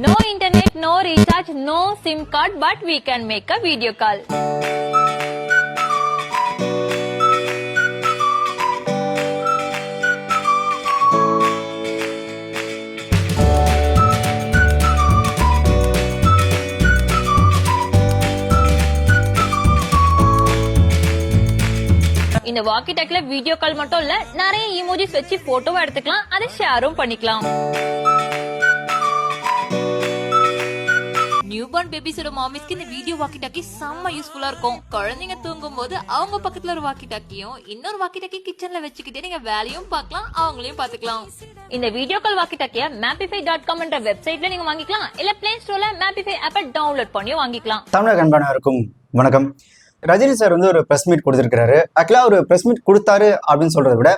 No internet, no recharge, no SIM card, but we can make a video call. இந்த walkie டாக்ல video call மட்டும் இல்ல, நிறைய emojis வச்சு போட்டோவும் எடுத்துக்கலாம், அதை ஷேரும் பண்ணிக்கலாம். நியூபார்ன் பேபிஸோட மாமிஸ்க்கு இந்த வீடியோ வாக்கி டாக்கி செம்ம யூஸ்ஃபுல்லா இருக்கும். குழந்தைங்க தூங்கும் போது அவங்க பக்கத்துல ஒரு வாக்கி டாக்கியும் இன்னொரு வாக்கி டாக்கி கிச்சன்ல வச்சுக்கிட்டே நீங்க வேலையும் பார்க்கலாம், அவங்களையும் பாத்துக்கலாம். இந்த வீடியோ கால் வாக்கி டாக்கிய mapify.com என்ற வெப்சைட்ல நீங்க வாங்கிக்கலாம், இல்ல பிளே ஸ்டோர்ல mapify ஆப்பை டவுன்லோட் பண்ணி வாங்கிக்கலாம். தமிழக அன்பானவருக்கும் வணக்கம். ரஜினி சார் வந்து ஒரு பிரஸ் மீட் கொடுத்திருக்கிறாரு. ஆக்சுவலா ஒரு பிரஸ் மீட் கொடுத்தாரு அப்படின்னு சொல்றதை விட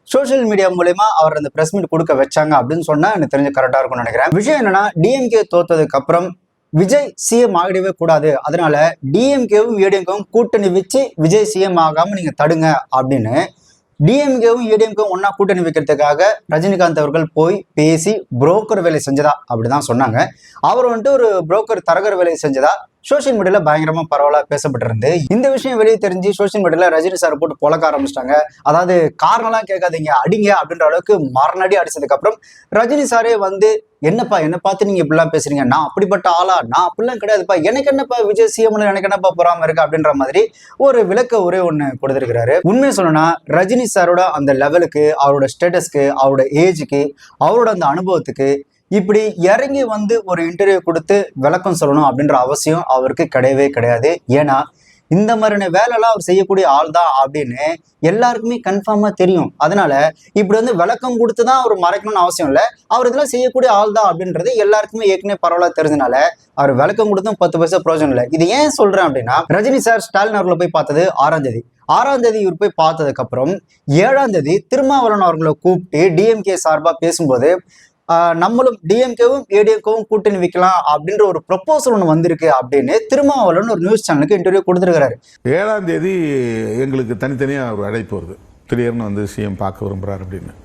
சோசியல் மீடியா மூலமா அவர் அந்த பிரஸ் மீட் கொடுக்க வச்சாங்க அப்படின்னு சொன்னா எனக்கு தெரிஞ்சு கரெக்டா இருக்கும்னு நினைக்கிறேன். விஷயம் என்னன்னா, டிஎம்கே தோத்ததுக்கு அப்புறம் விஜய் சிஎம் ஆகிடவே கூடாது, அதனால டிஎம்கேவும் ஏடிஎம்கேவும் கூட்டணி வச்சு விஜய் சிஎம் ஆகாம நீங்க தடுங்க அப்படின்னு டிஎம்கேவும் ஏடிஎம்கேவும் ஒன்னா கூட்டணி வைக்கிறதுக்காக ரஜினிகாந்த் அவர்கள் போய் பேசி புரோக்கர் வேலை செஞ்சதா அப்படிதான் சொன்னாங்க. அவர் வந்துட்டு ஒரு புரோக்கர் தரகர் வேலை செஞ்சதா சோசியல் மீடியால பயங்கரமா பரவலா பேசப்பட்டிருந்து இந்த விஷயம் வெளியே தெரிஞ்சு சோசியல் மீடியால ரஜினி சார் போட்டு பொழக்க ஆரம்பிச்சிட்டாங்க. அதாவது காரணம்லாம் கேட்காதீங்க, அடிங்க அப்படின்ற அளவுக்கு மரணடி அடிச்சதுக்கு அப்புறம் ரஜினி சாரே வந்து என்னப்பா என்ன பார்த்து நீங்க இப்படிலாம் பேசுறீங்க, நான் அப்படிப்பட்ட ஆளா, நான் அப்படிலாம் கிடையாதுப்பா, எனக்கு என்னப்பா விஜய் சிஎம்ல எனக்கு என்னப்பா பொறாம இருக்கு அப்படின்ற மாதிரி ஒரு விளக்க ஒரே ஒண்ணு கொடுத்திருக்கிறாரு. உண்மையை சொல்லணும்னா ரஜினி சாரோட அந்த லெவலுக்கு, அவரோட ஸ்டேட்டஸ்க்கு, அவரோட ஏஜுக்கு, அவரோட அந்த அனுபவத்துக்கு இப்படி இறங்கி வந்து ஒரு இன்டர்வியூ கொடுத்து விளக்கம் சொல்லணும் அப்படின்ற அவசியம் அவருக்கு கிடையவே கிடையாது. ஏன்னா இந்த மாதிரியான வேலைலாம் அவர் செய்யக்கூடிய ஆள் தான் அப்படின்னு எல்லாருக்குமே கன்ஃபார்மா தெரியும். அதனால இப்படி வந்து விளக்கம் கொடுத்துதான் அவர் மறைக்கணும்னு அவசியம் இல்லை, அவர் இதெல்லாம் செய்யக்கூடிய ஆள் தான் அப்படின்றது எல்லாருக்குமே ஏற்கனவே பரவலா தெரிஞ்சனால அவர் விளக்கம் கொடுத்தும் 10 பைசா பிரயோஜனம் இல்லை. இது ஏன் சொல்றேன் அப்படின்னா, ரஜினி சார் ஸ்டாலின் அவர்களை போய் பார்த்தது 6ஆம் தேதி. 6ஆம் தேதி இவர் போய் பார்த்ததுக்கு அப்புறம் 7ஆம் தேதி திருமாவளவன் அவர்களை கூப்பிட்டு டிஎம்கே சார்பா பேசும்போது நம்மளும் டிஎம்கேவும் ஏடிஎம்கேவும் கூட்டணி வைக்கலாம் அப்படின்ற ஒரு ப்ரொபோசல் ஒன்று வந்திருக்கு அப்படின்னு திருமாவளவன் ஒரு நியூஸ் சேனலுக்கு இன்டர்வியூ கொடுத்துருக்காரு. 7ஆம் தேதி எங்களுக்கு தனித்தனியாக ஒரு அழைப்பு வருது, திடீர்னு வந்து சிஎம் பார்க்க விரும்புகிறார் அப்படின்னு.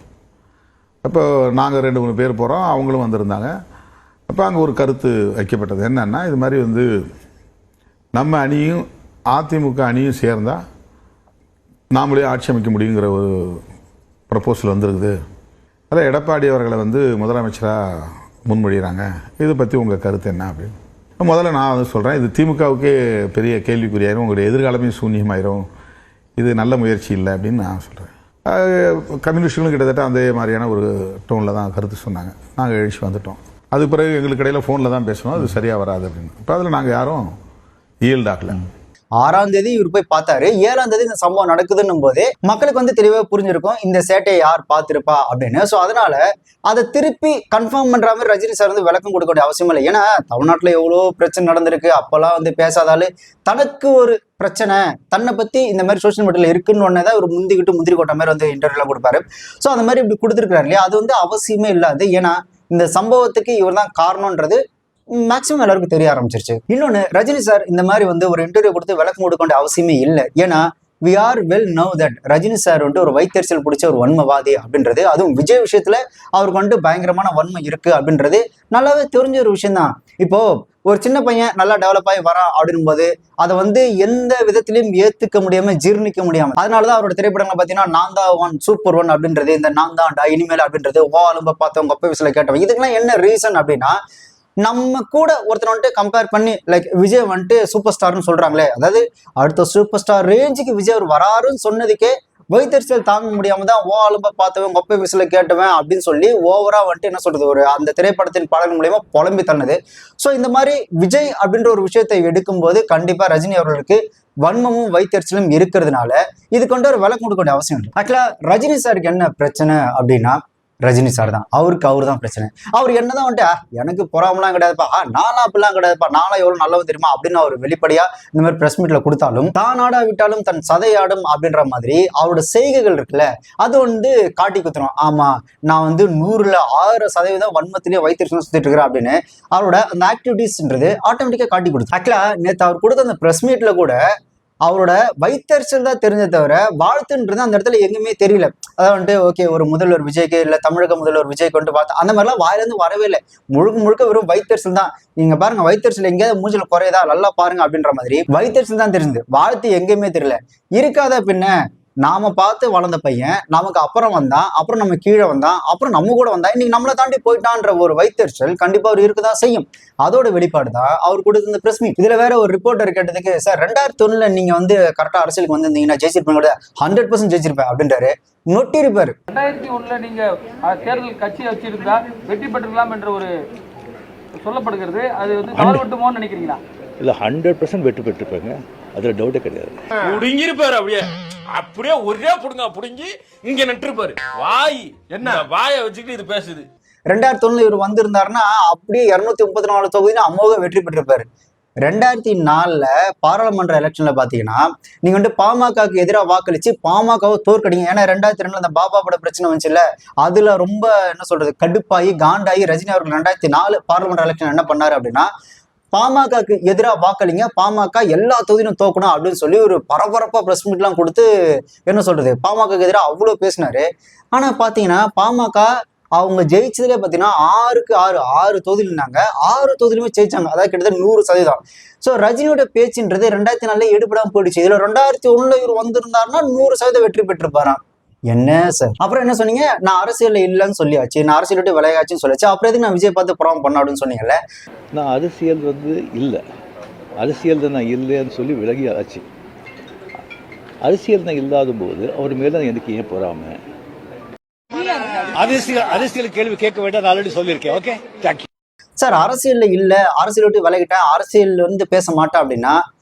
அப்போ நாங்கள் 2-3 பேர் போகிறோம், அவங்களும் வந்திருந்தாங்க. அப்போ அங்கே ஒரு கருத்து வைக்கப்பட்டது என்னன்னா, இது மாதிரி வந்து நம்ம அணியும் அதிமுக அணியும் சேர்ந்தா நாமளே ஆட்சி அமைக்க முடியுங்கிற ஒரு ப்ரப்போசல் வந்துருக்குது. அதான் எடப்பாடி அவர்களை வந்து முதலமைச்சராக முன்மொழிகிறாங்க, இதை பற்றி உங்கள் கருத்து என்ன அப்படின்னு. முதல்ல நான் வந்து சொல்கிறேன், இது திமுகவுக்கே பெரிய கேள்விக்குறியாயிரும், உங்களுடைய எதிர்காலமே சூன்யமாயிரும், இது நல்ல முயற்சி இல்லை அப்படின்னு நான் சொல்கிறேன். கம்யூனிஸ்டுகளும் கிட்டத்தட்ட அதே மாதிரியான ஒரு டோனில் தான் கருத்து சொன்னாங்க. நாங்கள் எழுச்சி வந்துட்டோம். அதுக்கு பிறகு எங்களுக்கு இடையில் ஃபோனில் தான் பேசணும், அது சரியாக வராது அப்படின்னு. இப்போ அதில் நாங்கள் யாரும் ஈல்டாகல. 6ஆம் தேதி இவர் போய் பார்த்தாரு, 7ஆம் தேதி இந்த சம்பவம் நடக்குதுன்னும் போதே மக்களுக்கு வந்து தெளிவாக புரிஞ்சிருக்கும் இந்த சேட்டையை யார் பார்த்திருப்பா அப்படின்னு. ஸோ அதனால அதை திருப்பி கன்ஃபார்ம் பண்ற மாதிரி ரஜினி சார் வந்து விளக்கம் கொடுக்க வேண்டிய அவசியம் இல்லை. ஏன்னா தமிழ்நாட்டில் எவ்வளோ பிரச்சனை நடந்திருக்கு, அப்பெல்லாம் வந்து பேசாதாலும் தனக்கு ஒரு பிரச்சனை தன்னை பத்தி இந்த மாதிரி சோசியல் மீடியால இருக்குன்னு ஒன்னதான் ஒரு முந்திரி கொட்ட மாதிரி வந்து இன்டர்வியூலாம் கொடுப்பாரு. ஸோ அந்த மாதிரி இப்படி கொடுத்துருக்காரு இல்லையா, அது வந்து அவசியமே இல்லாது. ஏன்னா இந்த சம்பவத்துக்கு இவர் தான் காரணம்ன்றது மேக்சிமம் எல்லாருக்கும் தெரிய ஆரம்பிச்சிருச்சு. இன்னொன்னு, ரஜினி சார் இந்த மாதிரி வந்து ஒரு இன்டர்வியூ கொடுத்து விளக்கம் கொடுக்க வேண்டிய அவசியமே இல்லை. ஏன்னா we are well know that Rajini sir வந்து ஒரு வைத்தறிச்சல் பிடிச்ச ஒரு வன்மவாதி அப்படின்றது, அதுவும் விஜய் விஷயத்துல அவருக்கு வந்து பயங்கரமான வன்மை இருக்கு அப்படின்றது நல்லாவே தெரிஞ்ச ஒரு விஷயம் தான். இப்போ ஒரு சின்ன பையன் நல்லா டெவலப் ஆகி வரான் அப்படின் போது அதை வந்து எந்த விதத்திலையும் ஏத்துக்க முடியாம ஜீர்ணிக்க முடியாம, அதனாலதான் அவரோட திரைப்படங்களை பார்த்தீங்கன்னா நான் தான் ஒன் சூப்பர் ஒன் அப்படின்றது, இந்த நான் தான்டா இனிமேல் அப்படின்றது, அலும்ப பார்த்தவங்க அப்ப விசில கேட்டவங்க, இதுக்கெல்லாம் என்ன ரீசன் அப்படின்னா, நம்ம கூட ஒருத்தர் வந்துட்டு கம்பேர் பண்ணி லைக் விஜய் வந்துட்டு சூப்பர் ஸ்டார்னு சொல்றாங்களே, அதாவது அடுத்த சூப்பர் ஸ்டார் ரேஞ்சுக்கு விஜய் அவர் வராருன்னு சொன்னதுக்கே வைத்தறிச்சல் தாங்க முடியாம தான் அலும்ப பார்த்தவன் கொப்பை விசில கேட்டவன் அப்படின்னு சொல்லி ஓவரா வந்துட்டு என்ன சொல்றது, ஒரு அந்த திரைப்படத்தின் பாடல் மூலியமா புலம்பி தன்னது. ஸோ இந்த மாதிரி விஜய் அப்படின்ற ஒரு விஷயத்தை எடுக்கும்போது கண்டிப்பா ரஜினி அவர்களுக்கு வன்மமும் வைத்தறிச்சலும் இருக்கிறதுனால இது கொண்டு ஒரு விளக்கம் கொடுக்க வேண்டிய அவசியம் இல்லை. ஆக்சுவலா ரஜினி சாருக்கு என்ன பிரச்சனை அப்படின்னா, ரஜினி சார் தான் அவருக்கு அவர் தான் பிரச்சனை. அவர் என்னதான் வந்துட்டு எனக்கு பொறாமலாம் கிடையாதுப்பா, நானா அப்படிலாம் கிடையாதுப்பா, நானா எவ்வளவு நல்லவன் தெரியுமா அப்படின்னு அவர் வெளிப்படையா இந்த மாதிரி பிரஸ் மீட்ல கொடுத்தாலும், தான் ஆடா விட்டாலும் தன் சதையாடும் அப்படின்ற மாதிரி அவரோட செய்கைகள் இருக்குல்ல, அது வந்து காட்டி குத்துறோம். ஆமா நான் வந்து 100ல் 6% வன்மத்திலேயே வைத்திருக்கணும் சுத்திட்டு இருக்கிறேன் அப்படின்னு அவரோட அந்த ஆக்டிவிட்டிஸ்ன்றது ஆட்டோமேட்டிக்கா காட்டி கொடுத்து. ஆக்சுவலா நேற்று அவர் கொடுத்த அந்த பிரஸ் மீட்ல கூட அவரோட வைத்தறிச்சல் தான் தெரிஞ்ச தவிர வாழ்த்துன்றது அந்த இடத்துல எங்குமே தெரியல. அதான் வந்துட்டு ஓகே ஒரு முதல்வர் விஜய்க்கு இல்ல தமிழக முதல்வர் விஜய்க்கு வந்துட்டு பார்த்தா அந்த மாதிரிலாம் வாயில இருந்து வரவே இல்லை. முழுக்க முழுக்க வெறும் வைத்தறிச்சல் தான். நீங்க பாருங்க வைத்தறிச்சல் எங்கேயாவது மூஞ்சில குறையதா நல்லா பாருங்க அப்படின்ற மாதிரி வைத்தறிச்சல் தான் தெரிஞ்சது. வாழ்த்து எங்கேயுமே தெரியல. இருக்காத பின்ன நாம பார்த்து வளர்ந்த பையன் நமக்கு அப்புறம் வந்தான், அப்புறம் நம்ம கீழே வந்தான், அப்புறம் நம்ம கூட வந்தா இன்னைக்கு நம்மளை தாண்டி போயிட்டான்ற ஒரு வைத்தறிச்சல் கண்டிப்பா அவர் இருக்குதான் செய்யும். அதோட வெளிப்பாடு தான் அவர் கொடுத்த இந்த பிரஸ் மீட். இதுல வேற ஒரு ரிப்போர்ட்டர் கேட்டதுக்கு, சார் 2001 நீங்க வந்து கரெக்டா அரசியலுக்கு வந்திருந்தீங்கன்னா ஜெயிச்சிருப்பீங்க, 100% ஜெயிச்சிருப்பேன் அப்படின்றாரு. நொட்டி இருப்பாரு. 2001 நீங்க தேர்தல் கட்சி வச்சிருந்தா வெற்றி பெற்றுக்கலாம் என்ற ஒரு சொல்லப்படுகிறது. அது வந்து தவறுபட்டுமோன்னு நினைக்கிறீங்களா? இல்ல 100% வெற்றி பெற்றிருப்பாங்க, அதுல டவுட்டே கிடையாது. புடுங்கிருப்பாரு அப்படியே ஒரே புடுங்க புடுங்கி இங்க நட்டுருப்பாரு. வாய் என்ன வாயை வச்சுக்கிட்டு இது பேசுது. 2001 இவர் வந்திருந்தாருன்னா அப்படியே 234 தொகுதியில அமோக வெற்றி பெற்றிருப்பாரு. 2004 பாராளுமன்ற எலெக்ஷன்ல பாத்தீங்கன்னா நீங்க வந்து பாமகக்கு எதிராக வாக்களிச்சு பாமகவை தோற்கடிங்க. ஏன்னா 2002 அந்த பாபா பட பிரச்சனை வந்துச்சுல்ல, அதுல ரொம்ப என்ன சொல்றது கடுப்பாகி காண்டாகி ரஜினி அவர்கள் 2004 பாராளுமன்ற எலெக்ஷன் என்ன பண்ணாரு அப்படின்னா, பாமகக்கு எதிராக வாக்களிங்க, பாமக எல்லா தொகுதியிலும் தோக்கணும் அப்படின்னு சொல்லி ஒரு பரபரப்பா பிரஸ் மீட் எல்லாம் கொடுத்து என்ன சொல்றது பாமகக்கு எதிராக அவ்வளவு பேசினாரு. ஆனா பாத்தீங்கன்னா பாமக அவங்க ஜெயிச்சதுல பாத்தீங்கன்னா 6க்கு 6 தொகுதியில் இருந்தாங்க, 6 தொகுதியிலுமே ஜெயிச்சாங்க. அதாவது கிட்டத்தட்ட 100%. சோ ரஜினியோட பேச்சுன்றது 2004 எடுபடாம போயிடுச்சு. இதுல 2001 இவர் வந்திருந்தாருன்னா 100% வெற்றி பெற்றிருப்பாராம். என்ன சார் அப்புறம் என்ன சொன்னீங்க, நான் அரசியல்ல இல்லைன்னு சொல்லியாச்சு, நான் அரசியல் விட்டு விளையாச்சுன்னு சொல்லியாச்சு, அப்புறம் எதுக்கு நான் விஜய் பார்த்து ப்ராம் பண்ண அப்படின்னு சொன்னீங்கல்ல. நான் அரசியல் வந்து இல்லை, அரசியல் தான் நான் இல்லைன்னு சொல்லி விலகி ஆச்சு. அரசியல் நான் இல்லாத போது அவர் மேல எனக்கு ஏன் போறாம? அரசியல் கேள்வி கேட்க வேண்டாம், நான் ஆல்ரெடி சொல்லியிருக்கேன். Okay thank you sir. அரசியல்ல இல்ல, அரசியல் விட்டு விலகிட்டேன், அரசியல் வந்து பேச மாட்டேன் அப்படின்னா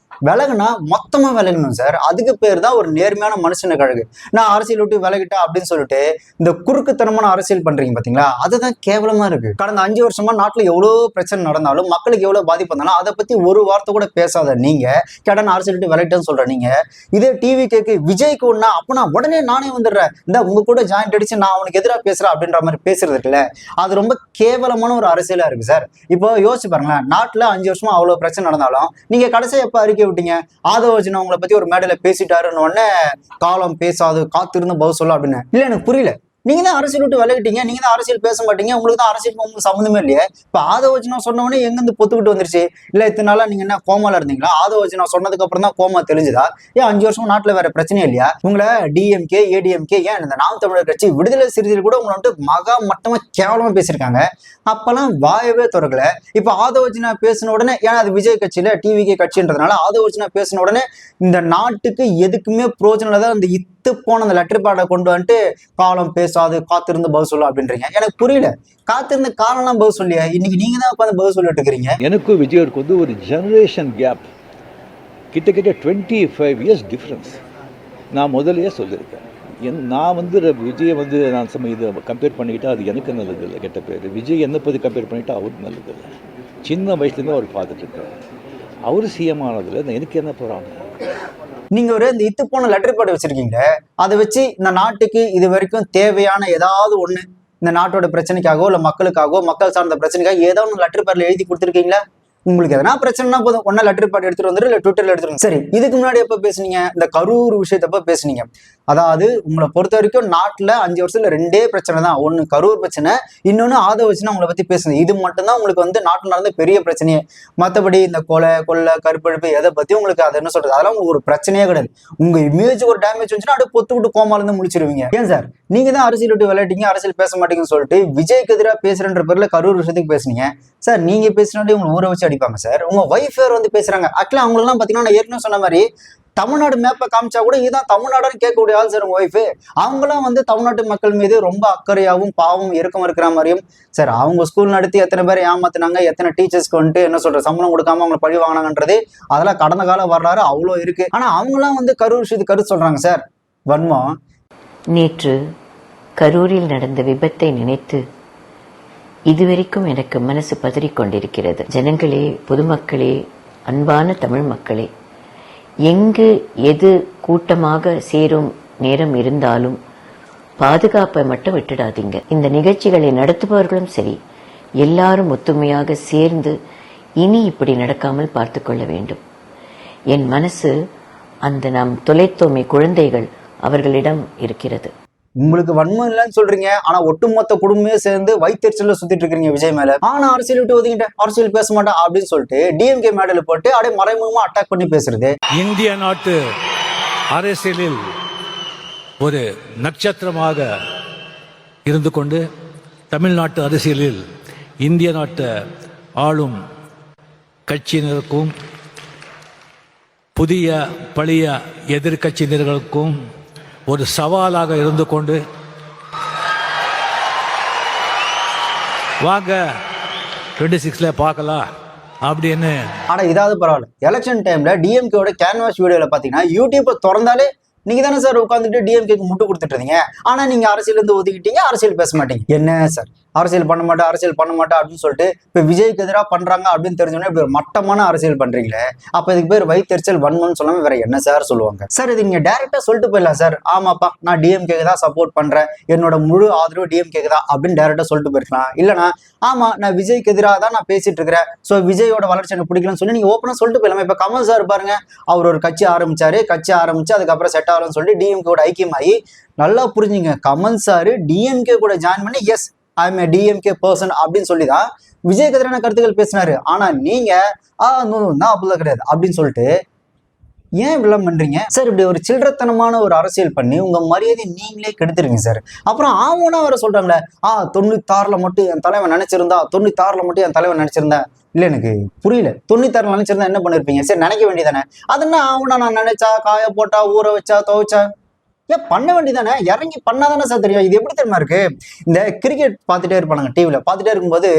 விலகுனா மொத்தமா விலகணும் சார். அதுக்கு பேர் தான் ஒரு நேர்மையான மனுஷனுக்கு அழகு. நான் அரசியல் விட்டு விலகிட்டேன் அப்படின்னு சொல்லிட்டு இந்த குறுக்குத்தனமான அரசியல் பண்றீங்க பாத்தீங்களா, அதுதான் கேவலமா இருக்கு. கடந்த 5 வருஷமா நாட்டுல எவ்வளவு பிரச்சனை நடந்தாலும் மக்களுக்கு எவ்வளவு பாதிப்பு இருந்தாலும் அதை பத்தி ஒரு வார்த்தை கூட பேசாத நீங்க கேட்டா நான் அரசியல் விட்டு விலகிட்டேன்னு சொல்ற நீங்க, இதே டிவி கேக்கு விஜய்க்கு ஒண்ணா அப்ப நான் உடனே நானே வந்துடுறேன், இந்த உங்க கூட ஜாயிண்ட் அடிச்சு நான் அவனுக்கு எதிராக பேசுறேன் அப்படின்ற மாதிரி பேசுறது இருக்குல்ல, அது ரொம்ப கேவலமான ஒரு அரசியலா இருக்கு சார். இப்போ யோசிச்சு பாருங்களேன், நாட்டுல 5 வருஷமா அவ்வளவு பிரச்சனை நடந்தாலும் நீங்க கடைசியா எப்ப அறிக்கை விட்டீங்க, ஆதவர்ஜுனா உங்களை பத்தி ஒரு மேடையில பேசிட்டாருன்னு உடனே காலம் பேசாது காத்திருந்து பதில் சொல்ல அப்படின்னு? இல்ல எனக்கு புரியல. நீங்க தான் அரசியல் விட்டு விலகிட்டீங்க, நீங்க தான் அரசியல் பேச மாட்டீங்க, உங்களுக்கு தான் அரசியல் உங்களுக்கு சம்மந்தமே இல்லையே. இப்ப ஆதவர்ஜுனா சொன்னவொடனே எங்கிருந்து பொத்துக்கிட்டு வந்துருச்சு? இல்ல இத்தனை நாளா நீங்க என்ன கோமால இருந்தீங்களா? ஆதவர்ஜுனா சொன்னதுக்கு அப்புறம் தான் கோமா தெரிஞ்சுதா? ஏன் 5 வருஷம் நாட்டுல வேற பிரச்சனையே இல்லையா? உங்களை டிஎம்கே ஏடிஎம்கே ஏன் இந்த நாம் தமிழர் கட்சி விடுதலை சிறுத்தைகள் கூட உங்களை வந்துட்டு மகா மட்டமா கேவலமா பேசியிருக்காங்க. அப்பெல்லாம் வாயவே திறக்கல. இப்ப ஆதவர்ஜுனா பேசின உடனே, ஏன்னா அது விஜய் கட்சியில டிவிகே கட்சின்றதுனால ஆதவர்ஜுனா பேசின உடனே இந்த நாட்டுக்கு எதுக்குமே பிரோஜனம் தான் அந்த இத்து போன அந்த லெட்டர் பேடை கொண்டு வந்துட்டு காலம் பேசாது காத்திருந்து பதில் சொல்ல அப்படின்றீங்க. எனக்கு புரியல. காத்திருந்து காலம்லாம் பதில் சொல்லியா, இன்னைக்கு நீங்க தான் உட்காந்து பதில் சொல்லிட்டு இருக்கிறீங்க. எனக்கும் விஜய்க்கு வந்து ஒரு ஜெனரேஷன் கேப், கிட்டத்தட்ட 25 இயர்ஸ் டிஃப்ரென்ஸ். நான் முதல்லயே சொல்லியிருக்கேன், நான் வந்து விஜயை வந்து நான் இதை கம்பேர் பண்ணிக்கிட்டா அது எனக்கு நல்லது இல்லை, கெட்ட பேர். விஜய் என்னை பற்றி கம்பேர் பண்ணிட்டா அவருக்கு நல்லது இல்லை. சின்ன வயசுலேருந்து அவர் பார்த்துட்டு இருக்காரு. அவர் சிஎம் ஆனதுல எனக்கு என்ன போகிறாங்க? நீங்க ஒரு இந்த இத்து போன லெட்டர் பேட் வச்சிருக்கீங்க, அதை வச்சு இந்த நாட்டுக்கு இது வரைக்கும் தேவையான ஏதாவது ஒண்ணு இந்த நாட்டோட பிரச்சனைக்காகவோ இல்ல மக்களுக்காகவோ மக்கள் சார்ந்த பிரச்சனைக்காக ஏதாவது ஒன்று லெட்டர் பேட்ல எழுதி கொடுத்துருக்கீங்களா? உங்களுக்கு எதனா பிரச்சனைனா போதும், ஒன்னா லெட்டர் பேட் எடுத்துட்டு வந்துரு, இல்ல ட்விட்டர்ல எடுத்துருங்க. சரி, இதுக்கு முன்னாடி எப்ப பேசுனீங்க? இந்த கரூர் விஷயத்தப்ப பேசுனீங்க. அதாவது உங்களை பொறுத்த வரைக்கும் நாட்டுல 5 வருஷத்துல 2 பிரச்சனை தான். ஒண்ணு கரூர் பிரச்சனை, இன்னொன்னு ஆதவர்ஜுனா உங்களை பத்தி பேசுனது. இது மட்டும்தான் உங்களுக்கு வந்து நாட்டுல நடந்த பெரிய பிரச்சனையே. மற்றபடி இந்த கொள்ளை கருப்பழிப்பு எதை பத்தி உங்களுக்கு அதை என்ன சொல்றது, அதெல்லாம் உங்களுக்கு ஒரு பிரச்சனையே கிடையாது. உங்க இமேஜ் ஒரு டேமேஜ் வந்துச்சுன்னா அப்படியே பொத்து விட்டு கோமால இருந்து முடிச்சிருவீங்க. ஏன் சார் நீங்க தான் அரசியல் விட்டு விளையாட்டீங்க, அரசியல் பேச மாட்டீங்கன்னு சொல்லிட்டு விஜய்க்கு எதிராக பேசுறன்ற பேர்ல கரூர் விஷயத்துக்கு பேசுனீங்க சார். நீங்க பேசினாலே உங்களை ஊற வச்சு அடிப்பாங்க சார். உங்க ஒய்ஃப் வேற வந்து பேசுறாங்க. ஆக்சுவலா அவங்களெல்லாம் பாத்தீங்கன்னா நான் ஏற்கனவே சொன்ன மாதிரி தமிழ்நாடு மேப்பை காமிச்சா கூட இதுதான் தமிழ்நாடுன்னு கேட்கக்கூடிய ஆள் சார் உங்க ஒய்ஃபு. அவங்களாம் வந்து தமிழ்நாட்டு மக்கள் மீது ரொம்ப அக்கறையாகவும் பாவம் இறக்கம் இருக்கிற மாதிரியும் சார். அவங்க ஸ்கூல் நடத்தி எத்தனை பேர் ஏமாத்தினாங்க, எத்தனை டீச்சர்ஸ்க்கு வந்துட்டு என்ன சொல்ற சம்பளம் கொடுக்காம அவங்க பழி வாங்கினாங்கன்றது அதெல்லாம் கடந்த கால வரலாறு அவ்வளோ இருக்கு. ஆனா அவங்களாம் வந்து கரூர் விஷயத்துக்கு கருத்து சொல்றாங்க சார். வன்மம். நேற்று கரூரில் நடந்த விபத்தை நினைத்து இதுவரைக்கும் எனக்கு மனசு பதறிக்கொண்டிருக்கிறது. ஜனங்களே, பொதுமக்களே, அன்பான தமிழ் மக்களே, எங்கு எது கூட்டமாக சேரும் நேரம் இருந்தாலும் பாதுகாப்பை மட்டும் விட்டுடாதீங்க. இந்த நிகழ்ச்சிகளை நடத்துபவர்களும் சரி, எல்லாரும் ஒத்துமையாக சேர்ந்து இனி இப்படி நடக்காமல் பார்த்து கொள்ள வேண்டும். என் மனசு அந்த நாம் தொலைத்தோமை குழந்தைகள் அவர்களிடம் இருக்கிறது. உங்களுக்கு வன்மம் இல்லைன்னு சொல்றீங்க, ஆனா ஒட்டுமொத்த குடும்பமே சேர்ந்து வைத்தறிச்சல சுத்திட்டு இருக்கீங்க விஜய் மேல. ஆனா அரசியல் விட்டு ஒதுங்கிட்டேன், அரசியல் பேச மாட்டேன் அப்படின்னு சொல்லிட்டு டிஎம்கே மேடல போட்டு அப்படியே மறைமுகமா அட்டாக் பண்ணி பேசுறது. இந்திய நாட்டு அரசியலில் ஒரு நட்சத்திரமாக இருந்து கொண்டு தமிழ்நாட்டு அரசியலில் இந்திய நாட்டு ஆளும் கட்சியினருக்கும் புதிய பழைய எதிர்கட்சியினர்களுக்கும் ஒரு சவாலாக இருந்து கொண்டு வாங்க 26ல பார்க்கலாம் அப்படின்னு. ஆனா இதாவது பரவாயில்ல, எலெக்ஷன் டைம்ல டிஎம்கேவோட கேன்வாஸ் வீடியோல பாத்தீங்கன்னா யூடியூப்பை திறந்தாலே நீங்க தானே சார் உட்காந்துட்டு டிஎம்கேக்கு முட்டு கொடுத்துட்டு இருந்தீங்க. ஆனா நீங்க அரசியல் இருந்து ஒதுக்கிட்டீங்க, அரசியல் பேச மாட்டீங்க. என்ன சார் அரசியல் பண்ண மாட்டேன் அப்படின்னு சொல்லிட்டு இப்ப விஜய்க்கு எதிராக பண்றாங்க அப்படின்னு தெரிஞ்சோன்னே இப்படி ஒரு மட்டமான அரசியல் பண்றீங்களே, அப்ப இதுக்கு பேர் வைத்தறிச்சல் வன்மம்னு சொல்லாம வேற என்ன சார் சொல்லுவாங்க? சார் இது நீங்க டைரக்டா சொல்லிட்டு போயிடலாம் சார், ஆமாப்பா நான் டிஎம்கேக்கு தான் சப்போர்ட் பண்றேன், என்னோட முழு ஆதரவு டிஎம்கேக்கு தான் அப்படின்னு டைரக்டா சொல்லிட்டு போயிருக்கலாம். இல்லனா ஆமா நான் விஜய்க்கு எதிராக தான் நான் பேசிட்டு இருக்கிறேன், சோ விஜயோட வளர்ச்சி எனக்கு பிடிக்கலன்னு சொல்லி நீங்க ஓப்பனா சொல்லிட்டு போயிடலாம். இப்ப கமல் சார் பாருங்க, அவர் ஒரு கட்சி ஆரம்பிச்சு அதுக்கப்புறம் செட் ஆகலன்னு சொல்லிட்டு டிஎம்கேவோட ஐக்கியமாயி, நல்லா புரிஞ்சுங்க, கமல் சார் டிஎம்கே கூட ஜாயின் பண்ணி as I am a DMK person அப்படின்னு சொல்லிதான் விஜய்க்கு எதிரான கருத்துக்கள் பேசினாரு. ஆனா நீங்க அப்படிலாம் கிடையாது அப்படின்னு சொல்லிட்டு ஏன் விளம் பண்றீங்க சார்? இப்படி ஒரு சில்லறத்தனமான ஒரு அரசியல் பண்ணி உங்க மரியாதை நீங்களே கெடுத்துருங்க சார். அப்புறம் ஆவோனா வர சொல்றாங்களே, 96ல மட்டும் என் தலைவன் நினைச்சிருந்தா, 96ல மட்டும் என் தலைவன் நினைச்சிருந்தா. இல்ல எனக்கு புரியல, 96 நினைச்சிருந்தா என்ன பண்ணிருப்பீங்க? சரி நினைக்க வேண்டியதானே, அதென்ன ஆவுனா நான் நினைச்சா காய போட்டா ஊற வச்சா துவைச்சா ஏன் பண்ண வேண்டியதானே, இறங்கி பண்ணாதானே சார் தெரியும். இது எப்படி தெரியுமா இருக்கு, இந்த கிரிக்கெட் பார்த்துட்டே இருப்பானுங்க டிவில, பார்த்துட்டே இருக்கும்போது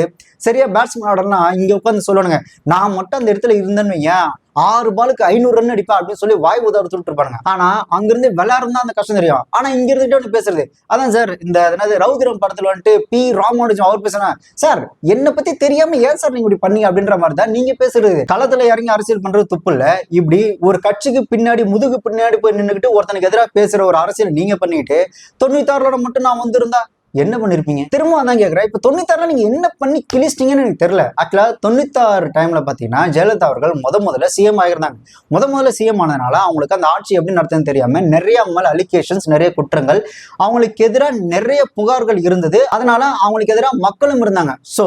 சரியா பேட்ஸ்மேன் ஆடர்னா இங்க உட்காந்து சொல்லுவானுங்க, நான் மட்டும் அந்த இடத்துல இருந்தேன்னு ஏன் 6 பாலுக்கு 500 ரன் அடிப்பா அப்படின்னு சொல்லி வாய் உதாரணம் சொல்லிட்டு இருப்பாங்க. ஆனா அங்கிருந்து விளையாடுறது தான் அந்த கஷ்டம் தெரியும். ஆனா இங்க இருந்துட்டு வந்து பேசுறது அதான் சார். இந்த ரவுதிரம் படத்துல வந்துட்டு பி ராமானுஜம் அவர் பேசுனா, சார் என்னை பத்தி தெரியாம ஏன் சார் நீங்க இப்படி பண்ணீங்க அப்படின்ற மாதிரி தான் நீங்க பேசுறது. களத்துல இறங்கி அரசியல் பண்றது துப்பு இல்ல. இப்படி ஒரு கட்சிக்கு பின்னாடி முதுகு பின்னாடி போய் நின்றுகிட்டு ஒருத்தனுக்கு எதிராக பேசுற ஒரு அரசியல் நீங்க பண்ணிட்டு 96ல மட்டும் நான் வந்திருந்தா என்ன பண்ணிருப்பீங்க? திரும்ப அதான் கேட்கிறேன், இப்ப 96ல நீங்க என்ன பண்ணி கிழிச்சிட்டீங்கன்னு எனக்கு தெரியல. ஆக்சுவலா 96 டைம்ல பாத்தீங்கன்னா ஜெயலலிதா அவர்கள் முதல்ல சிஎம் ஆகிருந்தாங்க. முதல்ல சிஎம் ஆனதுனால அவங்களுக்கு அந்த ஆட்சி எப்படி நடத்துன்னு தெரியாம நிறைய மேல அலிகேஷன்ஸ், நிறைய குற்றங்கள், அவங்களுக்கு எதிராக நிறைய புகார்கள் இருந்தது. அதனால அவங்களுக்கு எதிராக மக்களும் இருந்தாங்க. சோ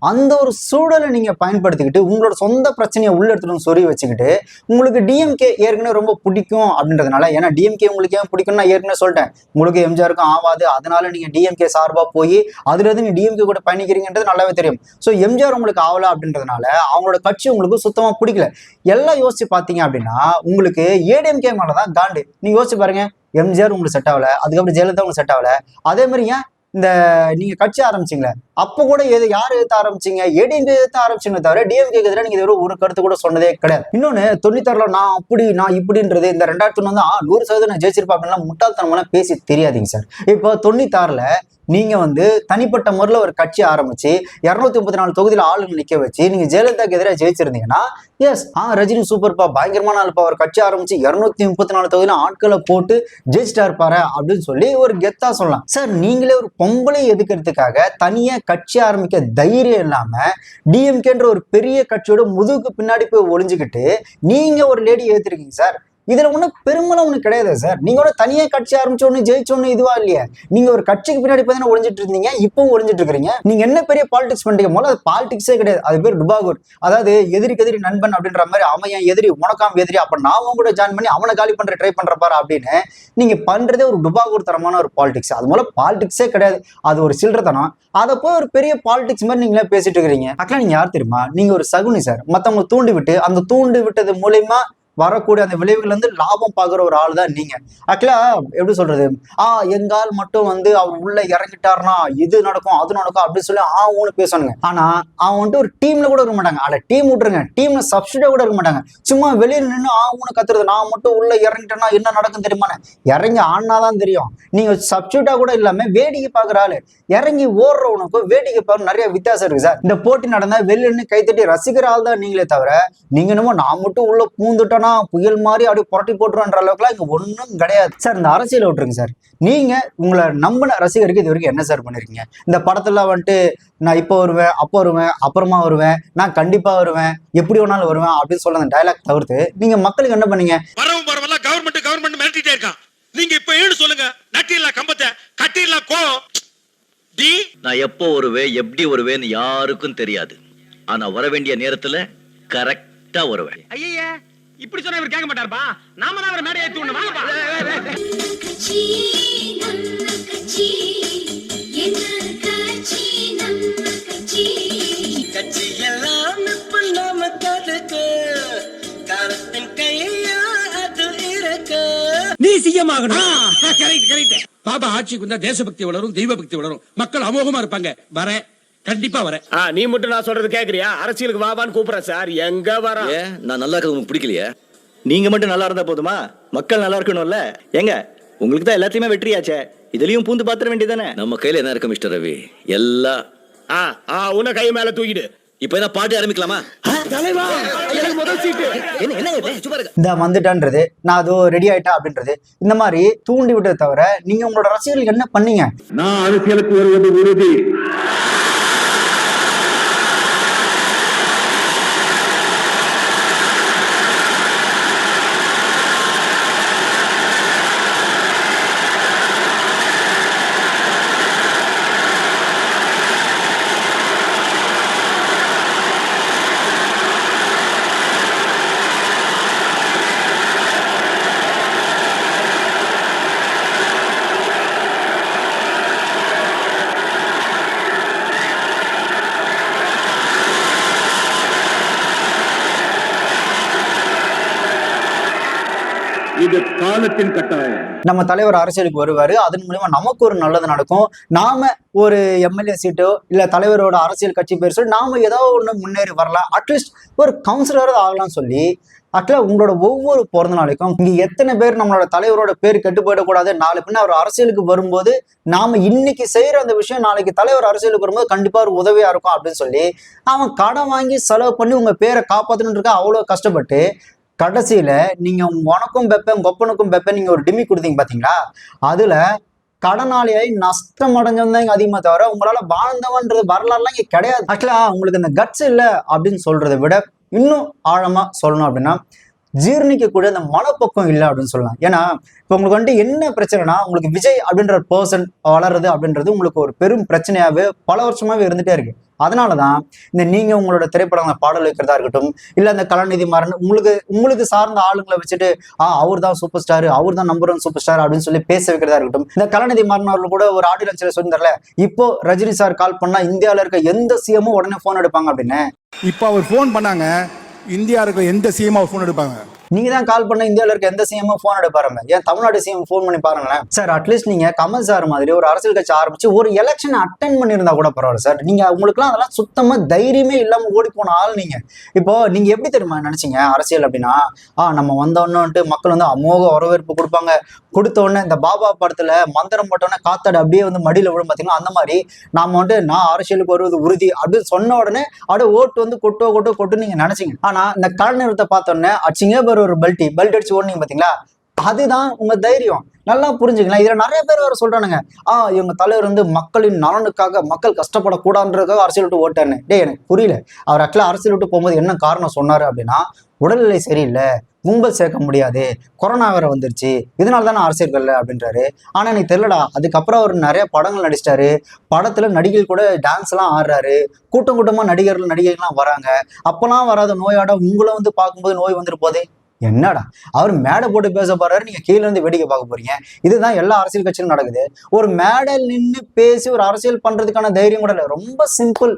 அந்த ஒரு சூழலை நீங்க பயன்படுத்திக்கிட்டு உங்களோட சொந்த பிரச்சனையை உள்ள எடுத்துட்டு சொல்லி வச்சுக்கிட்டு உங்களுக்கு டிஎம்கே ஏற்கனவே ரொம்ப பிடிக்கும் அப்படின்றதுனால, ஏன்னா டிஎம்கே உங்களுக்கு ஏன் பிடிக்கும்னு நான் ஏற்கனவே சொல்லிட்டேன், உங்களுக்கு எம்ஜிஆருக்கும் ஆவாது, அதனால நீங்க டிஎம்கே சார்பா போய் அதுல இருந்து நீங்க டிஎம்கே கூட பயணிக்கிறீங்கன்றது நல்லாவே தெரியும். ஸோ எம்ஜிஆர் உங்களுக்கு ஆகல அப்படின்றதுனால அவங்களோட கட்சி உங்களுக்கு சுத்தமா பிடிக்கல. எல்லாம் யோசிச்சு பாத்தீங்க அப்படின்னா உங்களுக்கு ஏடிஎம்கே மேலதான் காண்டு. நீங்க யோசிச்சு பாருங்க, எம்ஜிஆர் உங்களுக்கு செட் ஆகல, அதுக்கப்புறம் ஜெயலலிதா உங்களுக்கு செட் ஆகல. அதே மாதிரி ஏன் இந்த நீங்க கட்சி ஆரம்பிச்சீங்களே அப்ப கூட யாரு எதிர்த்து ஆரம்பிச்சீங்க? ஏடிஎம்கே எதிர்த்து ஆரம்பிச்சீங்க தவிர டிஎம்கே எதிராக நீங்க ஒரு கருத்து கூட சொன்னதே கிடையாது. இன்னொன்னு 96ல நான் அப்படி நான் இப்படின்றது, இந்த 2001 100% நான் ஜெயிச்சிருப்பேன் அப்படின்னா முட்டாள்தனமான பேசி தெரியாதீங்க சார். இப்போ 96ல நீங்க தனிப்பட்ட முறையில் ஒரு கட்சி ஆரம்பிச்சு 234 தொகுதியில ஆளுங்க நிக்க வச்சு நீங்க ஜெயலலிதாக்கு எதிராக ஜெயிச்சிருந்தீங்கன்னா எஸ் ரஜினி சூப்பர்ப்பா பயங்கரமான ஆள்ப்பா, ஒரு கட்சி ஆரம்பிச்சு 234 தொகுதியில ஆட்களை போட்டு ஜெயிச்சிட்டா இருப்பாரு அப்படின்னு சொல்லி ஒரு கெத்தா சொல்லலாம் சார். நீங்களே ஒரு பொம்பளை எதுக்கிறதுக்காக தனியா கட்சி ஆரம்பிக்க தைரியம் இல்லாம டிஎம்கேன்ற ஒரு பெரிய கட்சியோட முதுகுக்கு பின்னாடி போய் ஒளிஞ்சுக்கிட்டு நீங்க ஒரு லேடி ஏத்திருக்கீங்க சார். இதுல ஒன்றும் பெருமளவு ஒண்ணு கிடையாது சார். நீங்க ஒரு தனியா கட்சி ஆரம்பிச்சோன்னு ஜெயிச்சோன்னு இதுவா இல்லையா? நீங்க ஒரு கட்சிக்கு பின்னாடி போய் தானே ஒளிஞ்சிட்டு இருந்தீங்க, இப்பவும் ஒளிஞ்சிட்டு இருக்கீங்க. நீங்க என்ன பெரிய பாலிடிக்ஸ் பண்றீங்க? முதல்ல அது பாலிடிக்ஸே கிடையாது, அது பேர் டுபாகூர். அதாவது எதிரிக்கு எதிரி நண்பன் அப்படின்ற மாதிரி, அவன் என் எதிரி உனக்காம் எதிரி, அப்ப நான் கூட ஜாயின் பண்ணி அவனை காலி பண்ற ட்ரை பண்ற பாரு அப்படின்னு நீங்க பண்றதே ஒரு டுபாகூர் தரமான ஒரு பாலிடிக்ஸ். அது மூலம் பாலிடிக்ஸே கிடையாது, அது ஒரு சில்லறத்தனம். அதை போய் ஒரு பெரிய பாலிடிக்ஸ் மாதிரி நீங்களே பேசிட்டு இருக்கிறீங்க. அக்கா நீங்க யார் தெரியுமா? நீங்க ஒரு சகுனி சார். மத்தவங்க தூண்டி விட்டு அந்த தூண்டி விட்டது மூலயமா வரக்கூடிய அந்த விளைவுகள் லாபம் பார்க்குற ஒரு ஆள் தான் நீங்க. ஆக்சுவலா எப்படி சொல்றது, எங்கால் மட்டும் அவர் உள்ள இறங்கிட்டாருன்னா இது நடக்கும் அது நடக்கும் அப்படின்னு சொல்லி ஒன்று பேசணுங்க. ஆனா அவன் ஒரு டீம்ல கூட இருக்க மாட்டாங்க. அட டீம் விட்டுருங்க, டீம்ல சப்ஸ்டியூட்டா கூட இருக்க மாட்டாங்க. சும்மா வெளியில நின்று ஒன்று கத்துறது, நான் மட்டும் உள்ள இறங்கிட்டேன்னா என்ன நடக்கும் தெரியுமா? இறங்கி ஆனாதான் தெரியும். நீங்க சப்ஸ்டியூட்டா கூட இல்லாம வேடிக்கை பாக்குற ஆளு, இறங்கி ஓடுறவனுக்கும் வேடிக்கை பார்க்க நிறைய வித்தியாசம் இருக்கு சார். இந்த போட்டி நடந்தா வெளியில நின்று கைத்தட்டி ரசிக்கிற ஆள் தான் நீங்களே தவிர, நீங்க என்னமோ நான் மட்டும் உள்ள பூந்துட்டோன்னா புயல் மாதிரி அப்படியே புரட்டி போட்டுருன்ற அளவுக்குலாம் இங்க ஒன்றும் கிடையாது சார். இந்த அரசியல் விட்டுருங்க சார். நீங்க உங்களை நம்பின ரசிகருக்கு இது வரைக்கும் என்ன சார் பண்ணிருக்கீங்க? இந்த படத்துல நான் இப்போ வருவேன், அப்போ வருவேன், அப்புறமா வருவேன், நான் கண்டிப்பா வருவேன், எப்படி வேணாலும் வருவேன் அப்படின்னு சொல்ல அந்த டைலாக் தவிர்த்து நீங்க மக்களுக்கு என்ன பண்ணீங்க? கவர்மெண்ட் மிரட்டிட்டே இருக்கான். நீங்க இப்ப ஏன்னு சொல்லுங்க, நட்டிடலாம் கம்பத்தை, கட்டிடலாம் கோ. நான் எப்போ வருவேன், எப்படி வருவேன்னு யாருக்கும் தெரியாது. ஆனா வர வேண்டிய நேரத்துல கரெக்டா வருவேன். ஐயா இப்படி சொன்னா இவர் கேட்க மாட்டாருப்பா. நாம தான் அவரை மேடை ஏத்தி விடணும். வாங்கப்பா. நீ சிஎம் ஆகணும். கரெக்ட். பாபா ஆட்சிக்கு வந்தா தேசபக்தி வளரும், தெய்வ பக்தி வளரும், மக்கள் அமோகமா இருப்பாங்க. வரேன், கண்டிப்பா வரேன். நீ மட்டும் நான் சொல்றது கேக்குறியா? அரசியலுக்கு வாவான்னு கூப்பிடுற சார். எங்க வர? நான் நல்லா இருக்கிறது உங்களுக்கு பிடிக்கலையா? நீங்க மட்டும் நல்லா இருந்தா போதுமா? மக்கள் நல்லா இருக்கணும்ல. எங்க உங்களுக்கு தான் எல்லாத்தையுமே வெற்றியாச்சே, இதுலயும் பூந்து பாத்திர வேண்டியதானே. நம்ம கையில என்ன இருக்கு மிஸ்டர் ரவி? எல்லாம் உன்ன கை மேல தூக்கிடு. இப்ப என்ன பாட்டு ஆரம்பிக்கலாமா? இந்த வந்துட்டான்றது, நான் அதோ ரெடி ஆயிட்டா அப்படின்றது, இந்த மாதிரி தூண்டி விட்டதை தவிர நீங்க உங்களோட ரசிகர்களுக்கு என்ன பண்ணீங்க? நான் அரசியலுக்கு வருவது உறுதி. இது காலத்தின் கட்டாயம். நம்ம தலைவர் அரசியலுக்கு வருவாரு, அதன் மூலமா நமக்கு ஒரு நல்லது நடக்கும். நாம ஒரு எம்எல்ஏ சீட்டோ இல்ல தலைவரோட அரசியல் கட்சி பேர் சொல்லி நாம ஏதோ ஒண்ணு முன்னேறி வரலாம், அட்லீஸ்ட் ஒரு கவுன்சிலராக ஆகலாம்னு சொல்லி ஆக்சுவலா உங்களோட ஒவ்வொரு பிறந்த நாளைக்கும் இங்க எத்தனை பேர் நம்மளோட தலைவரோட பேர் கெட்டு போயிடக்கூடாது, நாளை பின்ன அவர் அரசியலுக்கு வரும்போது நாம இன்னைக்கு செய்யற அந்த விஷயம் நாளைக்கு தலைவர் அரசியலுக்கு வரும்போது கண்டிப்பா ஒரு உதவியா இருக்கும் அப்படின்னு சொல்லி அவன் கடன் வாங்கி செலவு பண்ணி உங்க பேரை காப்பாத்தணுன்னு இருக்க அவ்வளவு கஷ்டப்பட்டு கடைசியில நீங்க உனக்கும் பெப்பேன் கொப்பனுக்கும் பெப்பேன் நீங்க ஒரு டிமி கொடுத்தீங்க பாத்தீங்களா? அதுல கடனாளியாய் நஷ்டம் அடைஞ்சவன் தான் இங்க அதிகமா தவிர உங்களால வாழ்ந்தவன்றது வரலாறுலாம் இங்க கிடையாது. ஆக்சுவலா உங்களுக்கு இந்த கட்ஸ் இல்ல அப்படின்னு சொல்றதை விட இன்னும் ஆழமா சொல்லணும் அப்படின்னா ஜீர்ணிக்கக்கூடிய அந்த மனப்பக்கம் இல்லை அப்படின்னு சொல்லலாம். ஏன்னா இப்போ உங்களுக்கு வந்துட்டு என்ன பிரச்சனைனா, உங்களுக்கு விஜய் அப்படின்ற பர்சன் வளருது அப்படின்றது உங்களுக்கு ஒரு பெரும் பிரச்சனையாவே பல வருஷமாவே இருந்துட்டே இருக்கு. அதனாலதான் இந்த நீங்க உங்களோட திரைப்படங்களை பாடல் வைக்கிறதா இருக்கட்டும், இல்ல அந்த கலாநிதி மாறன் உங்களுக்கு சார்ந்த ஆளுங்களை வச்சுட்டு அவர் தான் சூப்பர் ஸ்டார், அவர் தான் நம்பர் 1 சூப்பர் ஸ்டார் அப்படின்னு சொல்லி பேச வைக்கிறதா இருக்கட்டும். இந்த கலாநிதி மாறன் அவர்கள் கூட ஒரு ஆடியோ லஞ்சில் சொல்லியிருந்தார்ல, இப்போ ரஜினி சார் கால் பண்ணா இந்தியாவில இருக்க எந்த சிஎமும் உடனே போன் எடுப்பாங்க அப்படின்னு. இப்போ அவர் போன் பண்ணாங்க, இந்தியா இருக்க எந்த சிஎம் அவர் போன் எடுப்பாங்க. நீங்க தான் கால் பண்ண இந்தியாவில இருக்க எந்த சிஎம்மும் போன் எடுப்பாருங்க. ஏன் தமிழ்நாடு சிஎம் போன் பண்ணி பாருங்களேன் சார். அட்லீஸ்ட் நீங்க கமல் சார் மாதிரி ஒரு அரசியல் கட்சி ஆரம்பிச்சு ஒரு எலெக்ஷன் அட்டன் பண்ணியிருந்தா கூட பரவாயில்ல சார். நீங்க உங்களுக்குலாம் அதெல்லாம் சுத்தமா தைரியமே இல்லாம ஓடி போன ஆள் நீங்க. இப்போ நீங்க எப்படி தெரியுமா நினைச்சீங்க அரசியல் அப்படின்னா, நம்ம வந்தோன்னு மக்கள் வந்து அமோக வரவேற்பு கொடுப்பாங்க, கொடுத்த உடனே இந்த பாபா படத்துல மந்திரம் போட்டோன்னே காத்தாடு அப்படியே வந்து மடியில விடும் பாத்தீங்களா, அந்த மாதிரி நாம வந்துட்டு நான் அரசியலுக்கு வருவது உறுதி அப்படின்னு சொன்ன உடனே அப்படியே ஓட்டு வந்து கொட்டு நீங்க நினைச்சீங்க. ஆனா இந்த கலைஞரத்தை பார்த்தோன்னே அச்சிங்க ஒரு பெல்ட் அடிச்சு ஓடுனீங்க பாத்தீங்களா, அதுதான் உங்க தைரியம். நல்லா புரிஞ்சுக்கலாம். இதுல நிறைய பேர் வேற சொல்றானுங்க, இவங்க தலைவர் வந்து மக்களின் நலனுக்காக, மக்கள் கஷ்டப்படக்கூடாதுன்றதுக்காக அரசியல் விட்டு ஓட்டாருன்னு. எனக்கு புரியல. அவர் ஆக்சுவலா அரசியல் விட்டு போகும்போது என்ன காரணம் சொன்னாரு அப்படின்னா, உடல்நிலை சரியில்லை, கும்பல் சேர்க்க முடியாது, கொரோனா வேற வந்துருச்சு, இதனால தான் நான் அரசியல்கள் அப்படின்றாரு. ஆனா எனக்கு தெரியலடா, அதுக்கப்புறம் அவர் நிறைய படங்கள் நடிச்சிட்டாரு, படத்துல நடிகைகள் கூட டான்ஸ் எல்லாம் ஆடுறாரு, கூட்டமா நடிகைகள்லாம் வராங்க. அப்பெல்லாம் வராத நோயாட உங்களை வந்து பார்க்கும்போது நோய் வந்துட்டு போதே. என்னடா அவர் மேடை போட்டு பேச போறாரு, நீங்க கீழே இருந்து வேடிக்கை பார்க்க போறீங்க. இதுதான் எல்லா அரசியல் கட்சியிலும் நடக்குது. ஒரு மேடையில் நின்று பேசி ஒரு அரசியல் பண்றதுக்கான தைரியம் கூட இல்லை. ரொம்ப சிம்பிள்.